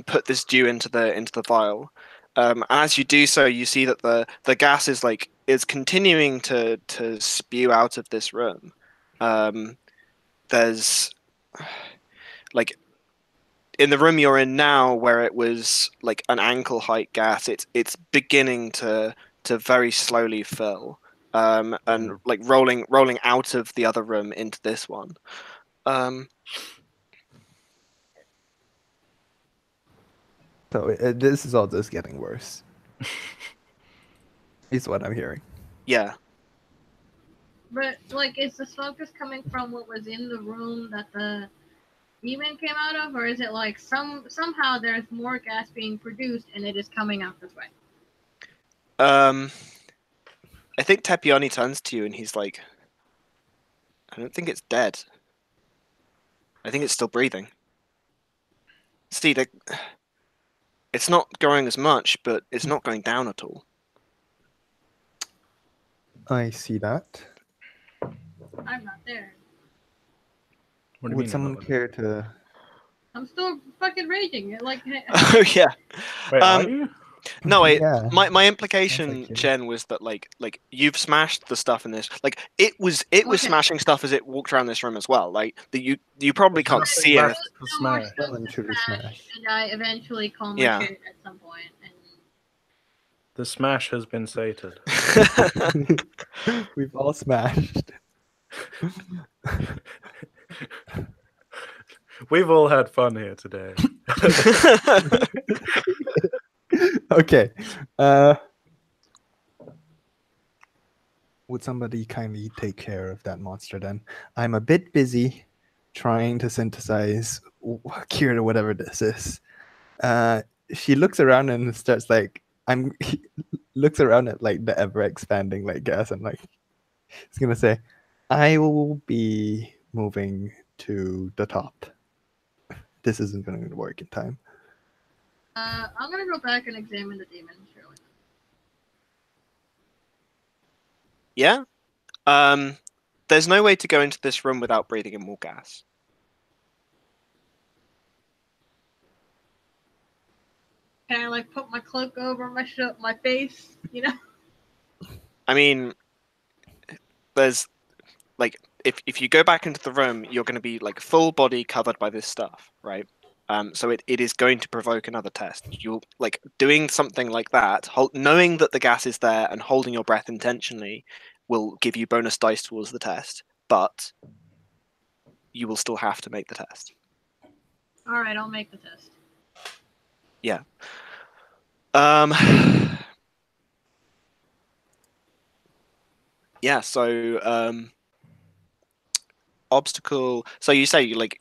put this dew into the vial. As you do so, you see that the gas is continuing to spew out of this room. There's like in the room you're in now, where it was like an ankle height gas, it's beginning to very slowly fill, and like rolling out of the other room into this one. So this is all just getting worse. Is what I'm hearing. Yeah. But like, is the smoke just coming from what was in the room that the demon came out of, or is it like somehow there's more gas being produced and it is coming out this way? I think Tepiani turns to you and he's like, I don't think it's dead. I think it's still breathing. See, it's not going as much, but it's not going down at all. I see that. I'm not there. What do you Would mean someone about care to? I'm still fucking raging. Like, Oh yeah. Wait, are you? No, Yeah. my implication, like you. Jen, was that like you've smashed the stuff in this. Like it was smashing stuff as it walked around this room as well. Like you probably can't Nothing see left anything. to no more smash. stuff Well and to truly smash, smash. and I eventually call my Yeah. shit at some point. And The smash has been sated. We've all smashed. We've all had fun here today. Okay. Would somebody kindly take care of that monster then? I'm a bit busy trying to synthesize cure to whatever this is. She looks around and starts like looks around at like the ever expanding like gas and like he's gonna say, I will be moving to the top. This isn't gonna work in time. I'm gonna go back and examine the demon. Surely. Yeah. There's no way to go into this room without breathing in more gas. Can I like put my cloak over my face? You know. I mean, there's like if you go back into the room, you're going to be like full body covered by this stuff, right? So it is going to provoke another test. You'll like doing something like that, knowing that the gas is there and holding your breath intentionally will give you bonus dice towards the test, but you will still have to make the test. All right, I'll make the test. Yeah. Yeah, so obstacle. So you say you like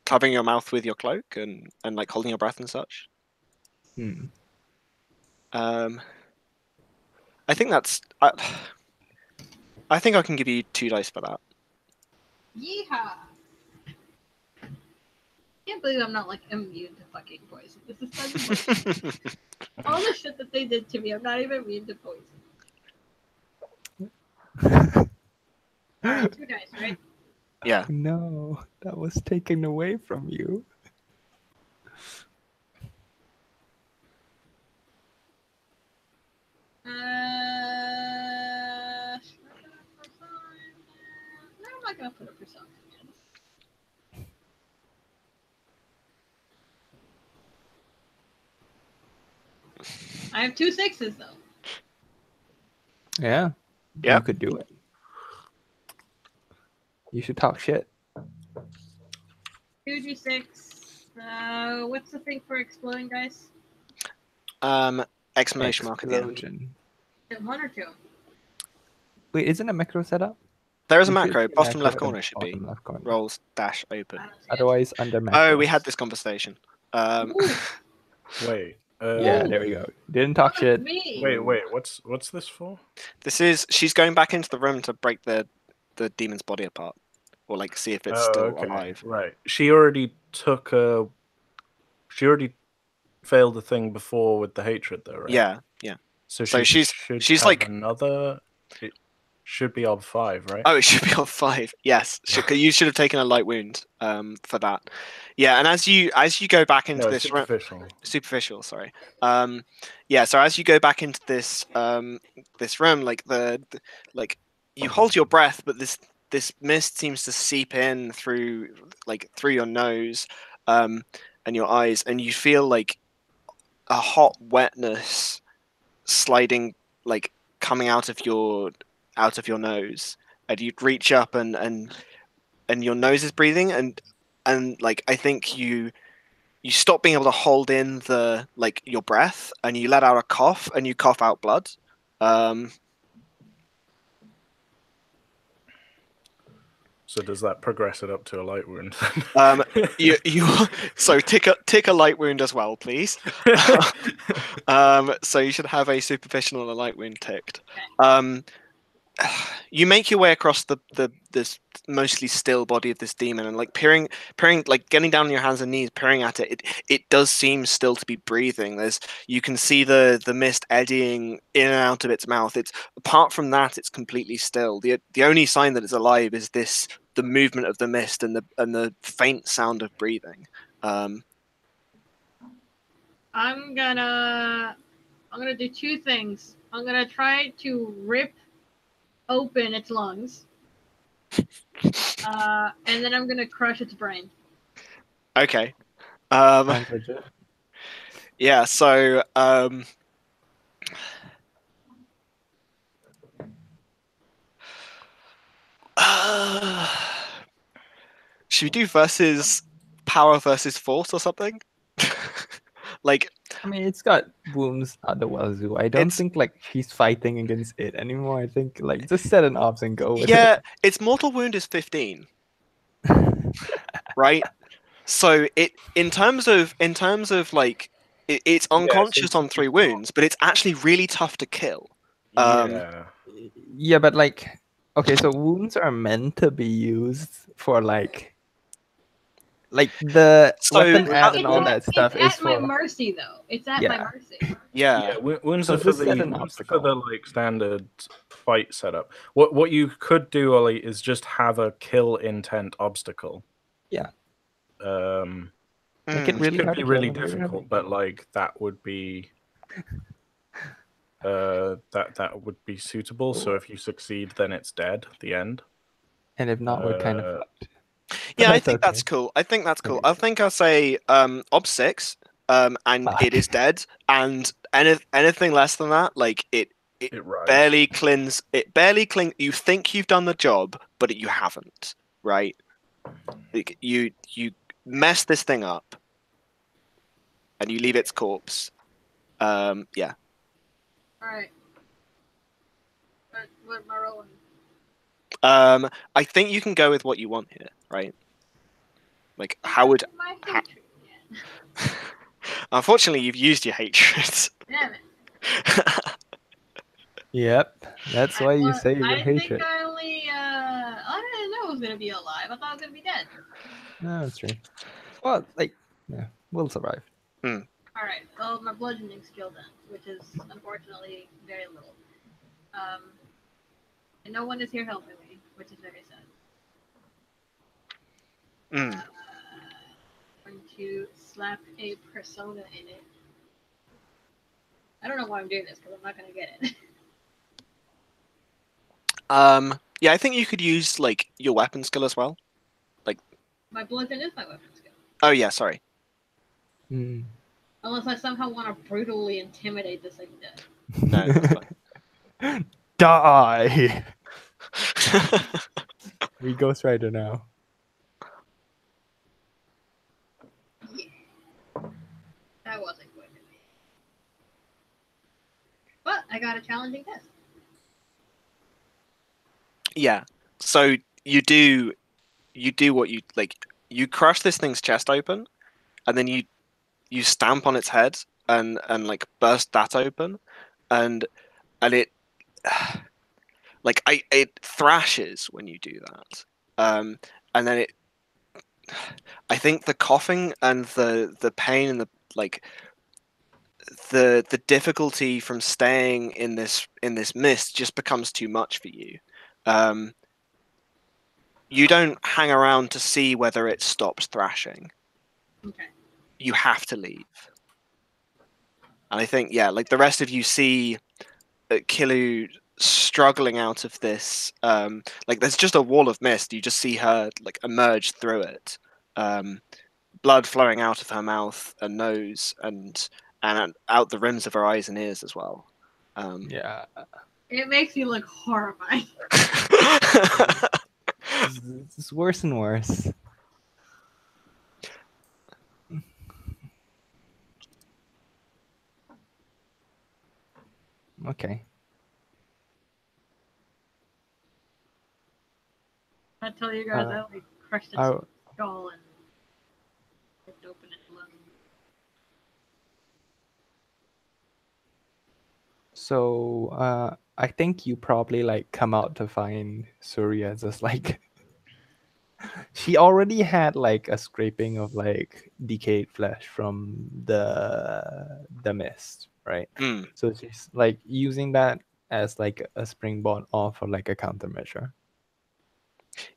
covering your mouth with your cloak and like holding your breath and such. I think that's. I think I can give you 2 dice for that. Yeehaw! Can't believe I'm not like immune to fucking poison. This is such all the shit that they did to me. I'm not even immune to poison. Alright, 2 dice, right? Yeah. No, that was taken away from you. No, I'm not gonna put a persona. In. 5 I have 2 6s though. Yeah. Yep. You could do it. You should talk shit. 2d6. What's the thing for exploding dice? Exclamation mark at the end. Explosion. Is it 1 or 2? Wait, isn't a macro set up? There is a You should macro. see Bottom left in corner should be. bottom left corner. Rolls dash open. I don't see it. Otherwise, under macro. Oh, we had this conversation. Ooh, Wait. Yeah, there we go. Didn't talk look at shit. me. Wait. What's this for? This is she's going back into the room to break the demon's body apart, or like see if it's still alive. Right. She already failed the thing before with the hatred, though, right? Yeah. So So she she's should like- have another. It should be ob 5, right? Oh, it should be on 5. Yes, you should have taken a light wound for that. Yeah, and as you go back into No, this room, superficial. sorry. Yeah, so as you go back into this this room, like like you hold your breath, but this mist seems to seep in through your nose and your eyes, and you feel like a hot wetness sliding, like coming out of your nose, and you'd reach up and your nose is breathing, and like I think you stop being able to hold in your breath, and you let out a cough, and you cough out blood. So does that progress it up to a light wound? You so tick a light wound as well, please. So you should have a superficial and a light wound ticked. You make your way across this mostly still body of this demon, and like peering, like getting down on your hands and knees, peering at it. It does seem still to be breathing. You can see the mist eddying in and out of its mouth. It's apart from that, it's completely still. The only sign that it's alive is the movement of the mist and the faint sound of breathing. I'm gonna do 2 things. I'm gonna try to rip open its lungs, and then I'm gonna crush its brain. Okay. Sounds legit. Yeah. So should we do power versus force or something? Like, I mean, it's got wounds at the wazoo. I don't It's- think like she's fighting against it anymore. I think like just set an ops and go with yeah, its mortal wound is 15, right? So in terms of like it's unconscious on 3 wounds, but it's actually really tough to kill. Yeah. it. Yeah, but like, okay, so wounds are meant to be used for like the So- weapon add It's and all that stuff it's is at my for. mercy, though. It's at Yeah. my mercy. Yeah. Wounds So are for just set the an wounds are obstacle. for the like standard fight setup. What you could do, Ollie, is just have a kill intent obstacle. Yeah. Mm. Make it really Could hard be to really kill them, really difficult, hard. but like that would be that would be suitable. So if you succeed, then it's dead. The end. And if not, we're kind of fucked. Yeah, I That's think okay. that's cool. I think that's cool. Okay. I think I'll say ob 6, and it is dead, and anything less than that, like it It rides. barely clings. You think you've done the job, but you haven't, right? Like, you mess this thing up, and you leave its corpse. Yeah. All right. What am I rolling? I think you can go with what you want here, right? Like, how would? My ha- hatred again. Unfortunately, you've used your hatred. Damn it. Yep, that's why you say your I hatred. think I only. I didn't know it was gonna be alive. I thought it was gonna be dead. No, that's true. Well, like, yeah, we'll survive. All right. Well, my bludgeoning skill then, which is unfortunately very little. And no one is here helping me, which is very sad. Mm. Going to slap a persona in it. I don't know why I'm doing this because I'm not gonna get it. Yeah, I think you could use like your weapon skill as well. My bludgeon is my weapon skill. Oh yeah, sorry. Mm. Unless I somehow want to brutally intimidate this thing to death. No, that's Die! fine. We Ghost Rider now. Yeah. That wasn't good to me. But I got a challenging test. Yeah. So you do what you like. You crush this thing's chest open, and then you stamp on its head and like burst that open, and it like it thrashes when you do that. And then I think the coughing and the pain and the like the difficulty from staying in this mist just becomes too much for you. You don't hang around to see whether it stops thrashing. Okay. You have to leave. And I think, yeah, like the rest of you see Kilu struggling out of this. Like there's just a wall of mist. You just see her like emerge through it. Blood flowing out of her mouth and nose and out the rims of her eyes and ears as well. Yeah. It makes you look horrifying. It's worse and worse. Okay. I tell you guys, I like crushed its I- skull and ripped open its lung. So I think you probably like come out to find Surya just like she already had like a scraping of like decayed flesh from the mist, right? Mm. So she's like using that as like a springboard off or like a countermeasure.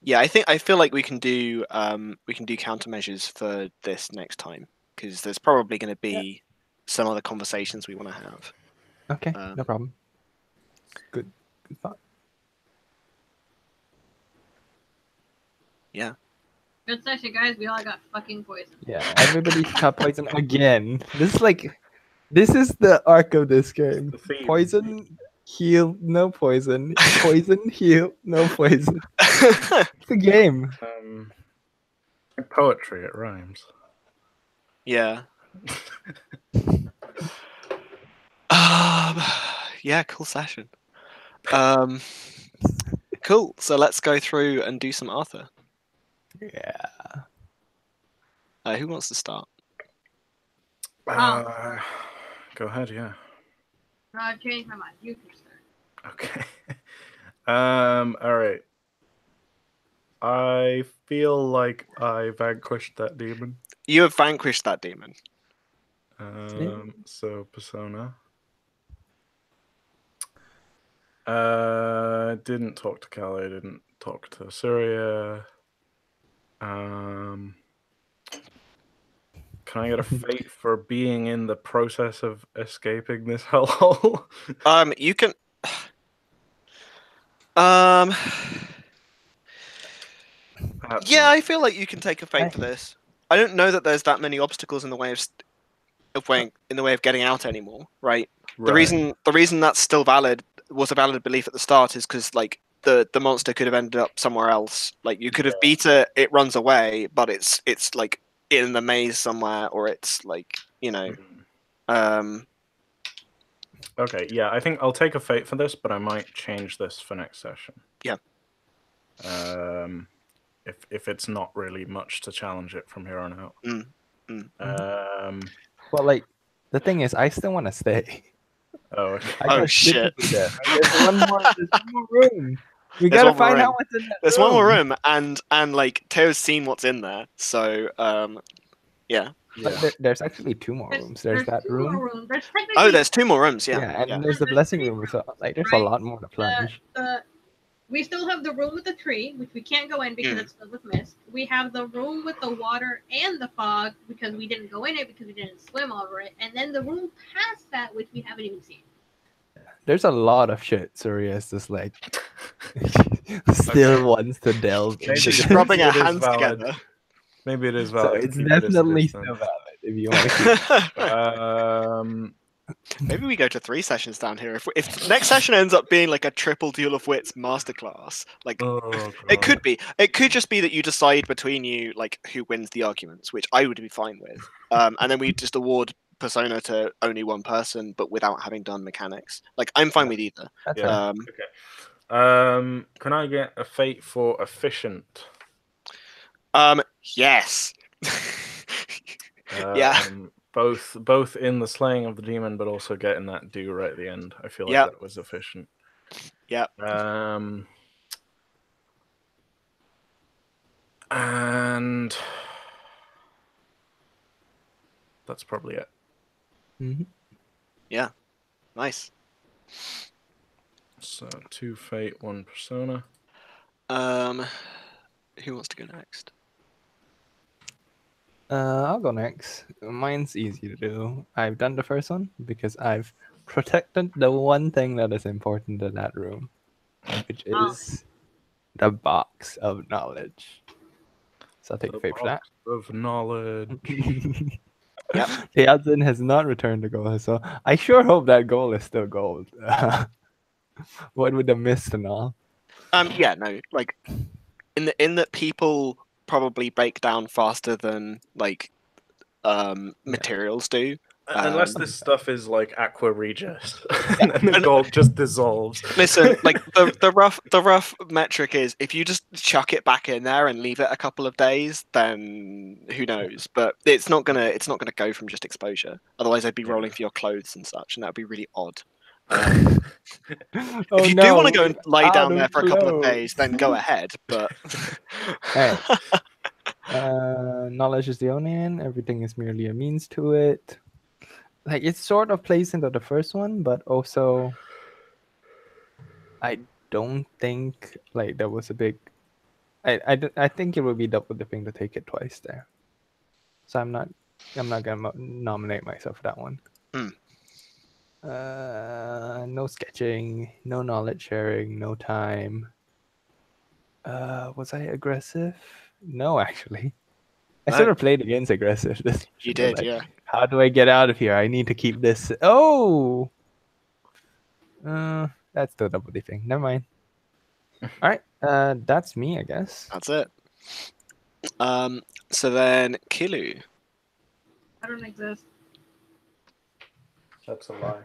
Yeah, I feel like we can do countermeasures for this next time because there's probably going to be some other conversations we want to have. Okay, no problem. Good thought. Yeah. Good session, guys. We all got fucking poisoned. Yeah, everybody's got poison again. This is the arc of this game. The theme. Poison, heal, no poison. Poison, heal, no poison. It's a game. Like poetry, it rhymes. Yeah. Yeah, cool session. Cool. So let's go through and do some Arthur. Yeah. Who wants to start? Go ahead, yeah. No, I've changed my mind. You can start. Okay. All right. I feel like I vanquished that demon. You have vanquished that demon. So Persona. Didn't talk to Callie, didn't talk to Surya. Can I get a fate for being in the process of escaping this hellhole? You can. Perhaps Yeah, not. I feel like you can take a fate for this. I don't know that there's that many obstacles in the way of getting out anymore, right? The reason that's still was a valid belief at the start is because like the monster could have ended up somewhere else. Like you could have beat it runs away, but it's like in the maze somewhere, or it's like Okay, yeah, I think I'll take a fate for this, but I might change this for next session. Yeah. If it's not really much to challenge it from here on out. Well, like the thing is, I still want to stay. Oh, okay. I got shit. to do that. There's one more room. We There's gotta one more find room. out what's in that There's room. one more room, and like Teo's seen what's in there, so yeah. But there's actually two more rooms. There's that two more room. rooms. There's technically Oh, there's two more rooms. Yeah, Yeah. and there's the blessing room. So like, there's a lot more to plunge. we still have the room with the tree, which we can't go in because it's filled with mist. We have the room with the water and the fog because we didn't go in it because we didn't swim over it. And then the room past that, which we haven't even seen. There's a lot of shit Surya's just like still wants to delve into. Maybe She's it rubbing her is hands valid. together. Maybe it is So valid. it's Keep it as it definitely is, still then. valid. if you want to keep. Maybe we go to 3 sessions down here. If next session ends up being like a triple Duel of Wits masterclass, like Oh, it God. could be. It could just be that you decide between you like who wins the arguments, which I would be fine with. And then we just award Persona to only one person, but without having done mechanics. Like I'm fine with either. That's Yeah. fine. Can I get a fate for efficient? Yes. Yeah. Both in the slaying of the demon, but also getting that do right at the end. I feel like Yep. that was efficient. Yep. And that's probably it. Mhm. Nice. So 2 fate, 1 persona. Who wants to go next? I'll go next. Mine's easy to do. I've done the first one because I've protected the one thing that is important in that room, which is the box of knowledge. So I'll take the fate for that. Of knowledge. Yep. Teodzin has not returned the gold, so I sure hope that gold is still gold. What with the mist and all? Yeah, no, like in that people probably break down faster than like materials do. Unless this stuff is like Aqua Regis, and then the gold just dissolves. Listen, like the rough metric is if you just chuck it back in there and leave it a couple of days, then who knows? But it's not gonna go from just exposure. Otherwise, I'd be rolling for your clothes and such, and that would be really odd. If you do want to go and lie down there for a couple of days, then go ahead. But Hey. Knowledge is the only end. Everything is merely a means to it. Like it sort of plays into the first one, but also I don't think like there was a big. I think it would be double dipping to take it twice there. So I'm not gonna nominate myself for that one. No sketching, no knowledge sharing, no time. Was I aggressive? No, actually. I No. sort of played against aggressive. you did, like, yeah. How do I get out of here? I need to keep this. Oh, that's still double dipping. Never mind. All right, that's me, I guess. That's it. So then Kilu. I don't exist. That's a lie.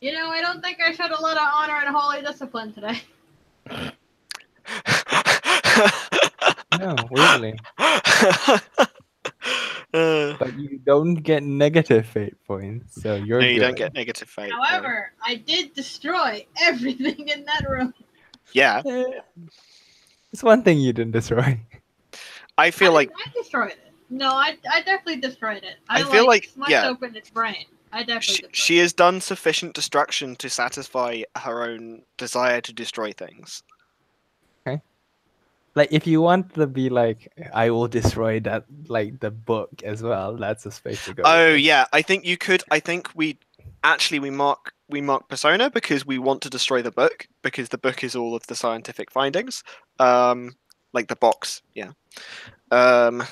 You know, I don't think I showed a lot of honor and holy discipline today. No, weirdly. But you don't get negative fate points, so you're no, you good. don't get negative fate. no. However, I did destroy everything in that room. Yeah, It's one thing you didn't destroy. I feel like I destroyed it. No, I definitely destroyed it. I feel like, smushed yeah. open its brain. I definitely destroyed she has done sufficient destruction to satisfy her own desire to destroy things. Like, if you want to be like, I will destroy that, like the book as well. That's a space to go. Oh yeah, I think you could. I think we mark Persona because we want to destroy the book because the book is all of the scientific findings. Like the box, yeah. But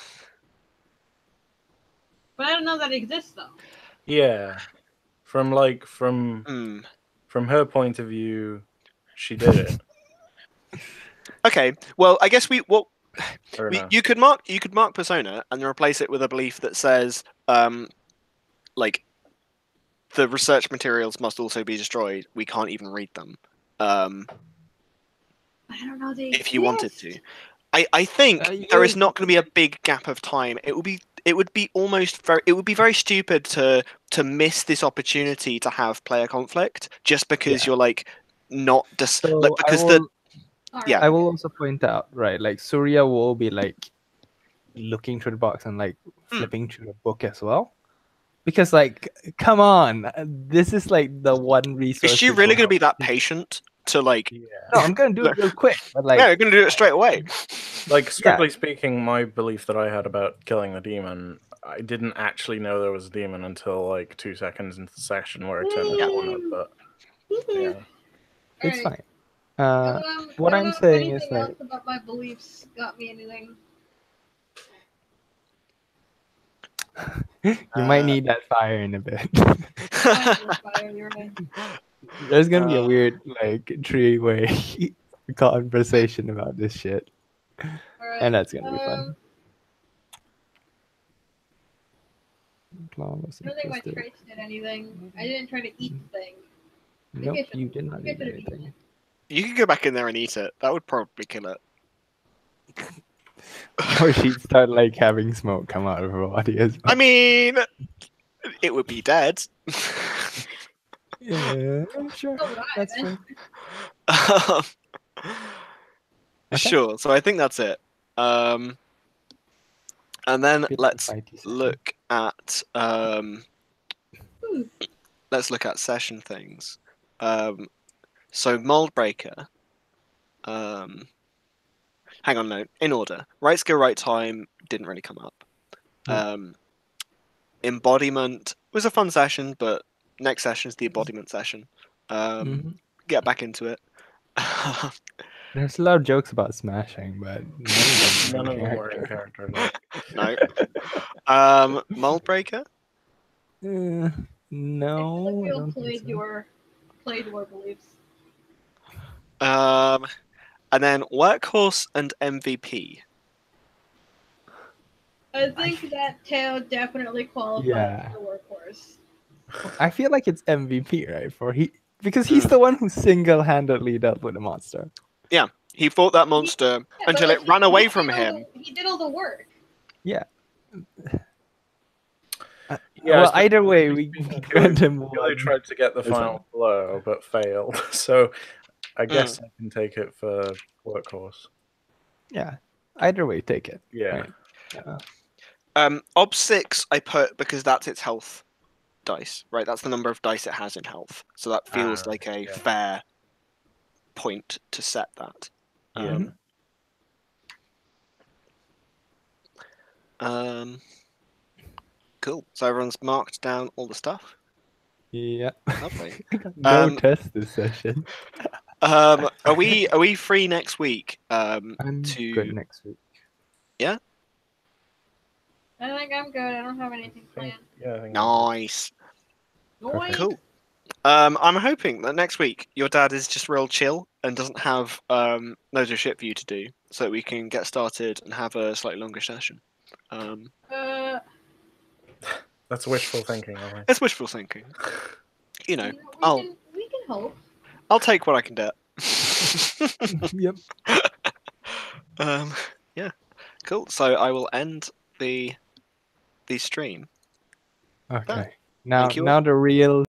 I don't know that it exists though. Yeah, from her point of view, she did it. Okay, well, I guess Or no. you could mark Persona and then replace it with a belief that says, like, the research materials must also be destroyed. We can't even read them. I don't know they If you wanted to, I think there is not going to be a big gap of time. It would be very stupid to miss this opportunity to have player conflict just because you're like not Alright. yeah. I will also point out, right, like Surya will be like looking through the box and like flipping through the book as well. Because like, come on, this is like the one resource. Is she really going to be that patient to like? Yeah. No, I'm gonna do it real quick. But like, Yeah, you're going to do it straight away. Like, strictly speaking, my belief that I had about killing the demon, I didn't actually know there was a demon until like 2 seconds into the session where I turned the corner. But yeah, it's fine. What I I'm don't know if saying is anything like else about my beliefs got me anything. you might need that fire in a bit. Fire, you're right. There's gonna be a Uh, weird like three-way conversation about this shit, Alright. and that's gonna be fun. Flawless I don't think my implicit. traits did anything. I didn't try to eat the thing. Nope, I should- you did not I need should have eaten anything. You could go back in there and eat it. That would probably kill it. Or she'd start like having smoke come out of her body as well. I mean, it would be dead. Yeah, sure. Oh, right, That's then. fair. Um, Okay. Sure. So I think that's it. And then Bit of let's fighty session. look at Hmm. session things. So Mold Breaker. Hang on, no, in order. Right skill, right time didn't really come up. Embodiment was a fun session, but next session is the embodiment session. Mhm. Get back into it. There's a lot of jokes about smashing, but None none of of them were in character. No. No. Mold Breaker. No, I no, I feel don't think so. played your beliefs. And then Workhorse and MVP. I think that Teo definitely qualifies Yeah. for workhorse. I feel like it's MVP, right? Because he's the one who single-handedly dealt with the monster. He fought that monster Yeah, until but, it ran away he from did all him. He did all the work. Yeah. Yeah, Well, so either way, we Billy- grant him Billy one. tried to get the Listen. final blow, but failed. So I guess I can take it for Workhorse. Yeah. Either way, take it. Yeah. Right. Ob 6 I put because that's its health dice, right? That's the number of dice it has in health. So that feels like a yeah. fair point to set that. Yeah. Cool. So everyone's marked down all the stuff. Yeah. Lovely. No test this session. Are we free next week? I'm to good next week. I think I'm good. I don't have anything planned. Yeah, I think Nice. Noise. Cool. I'm hoping that next week your dad is just real chill and doesn't have loads of shit for you to do, so that we can get started and have a slightly longer session. that's wishful thinking, I think. It's wishful thinking. You know, we can hope. I'll take what I can get. Yep. Yeah. Cool. So I will end the stream. Okay. Now you. the real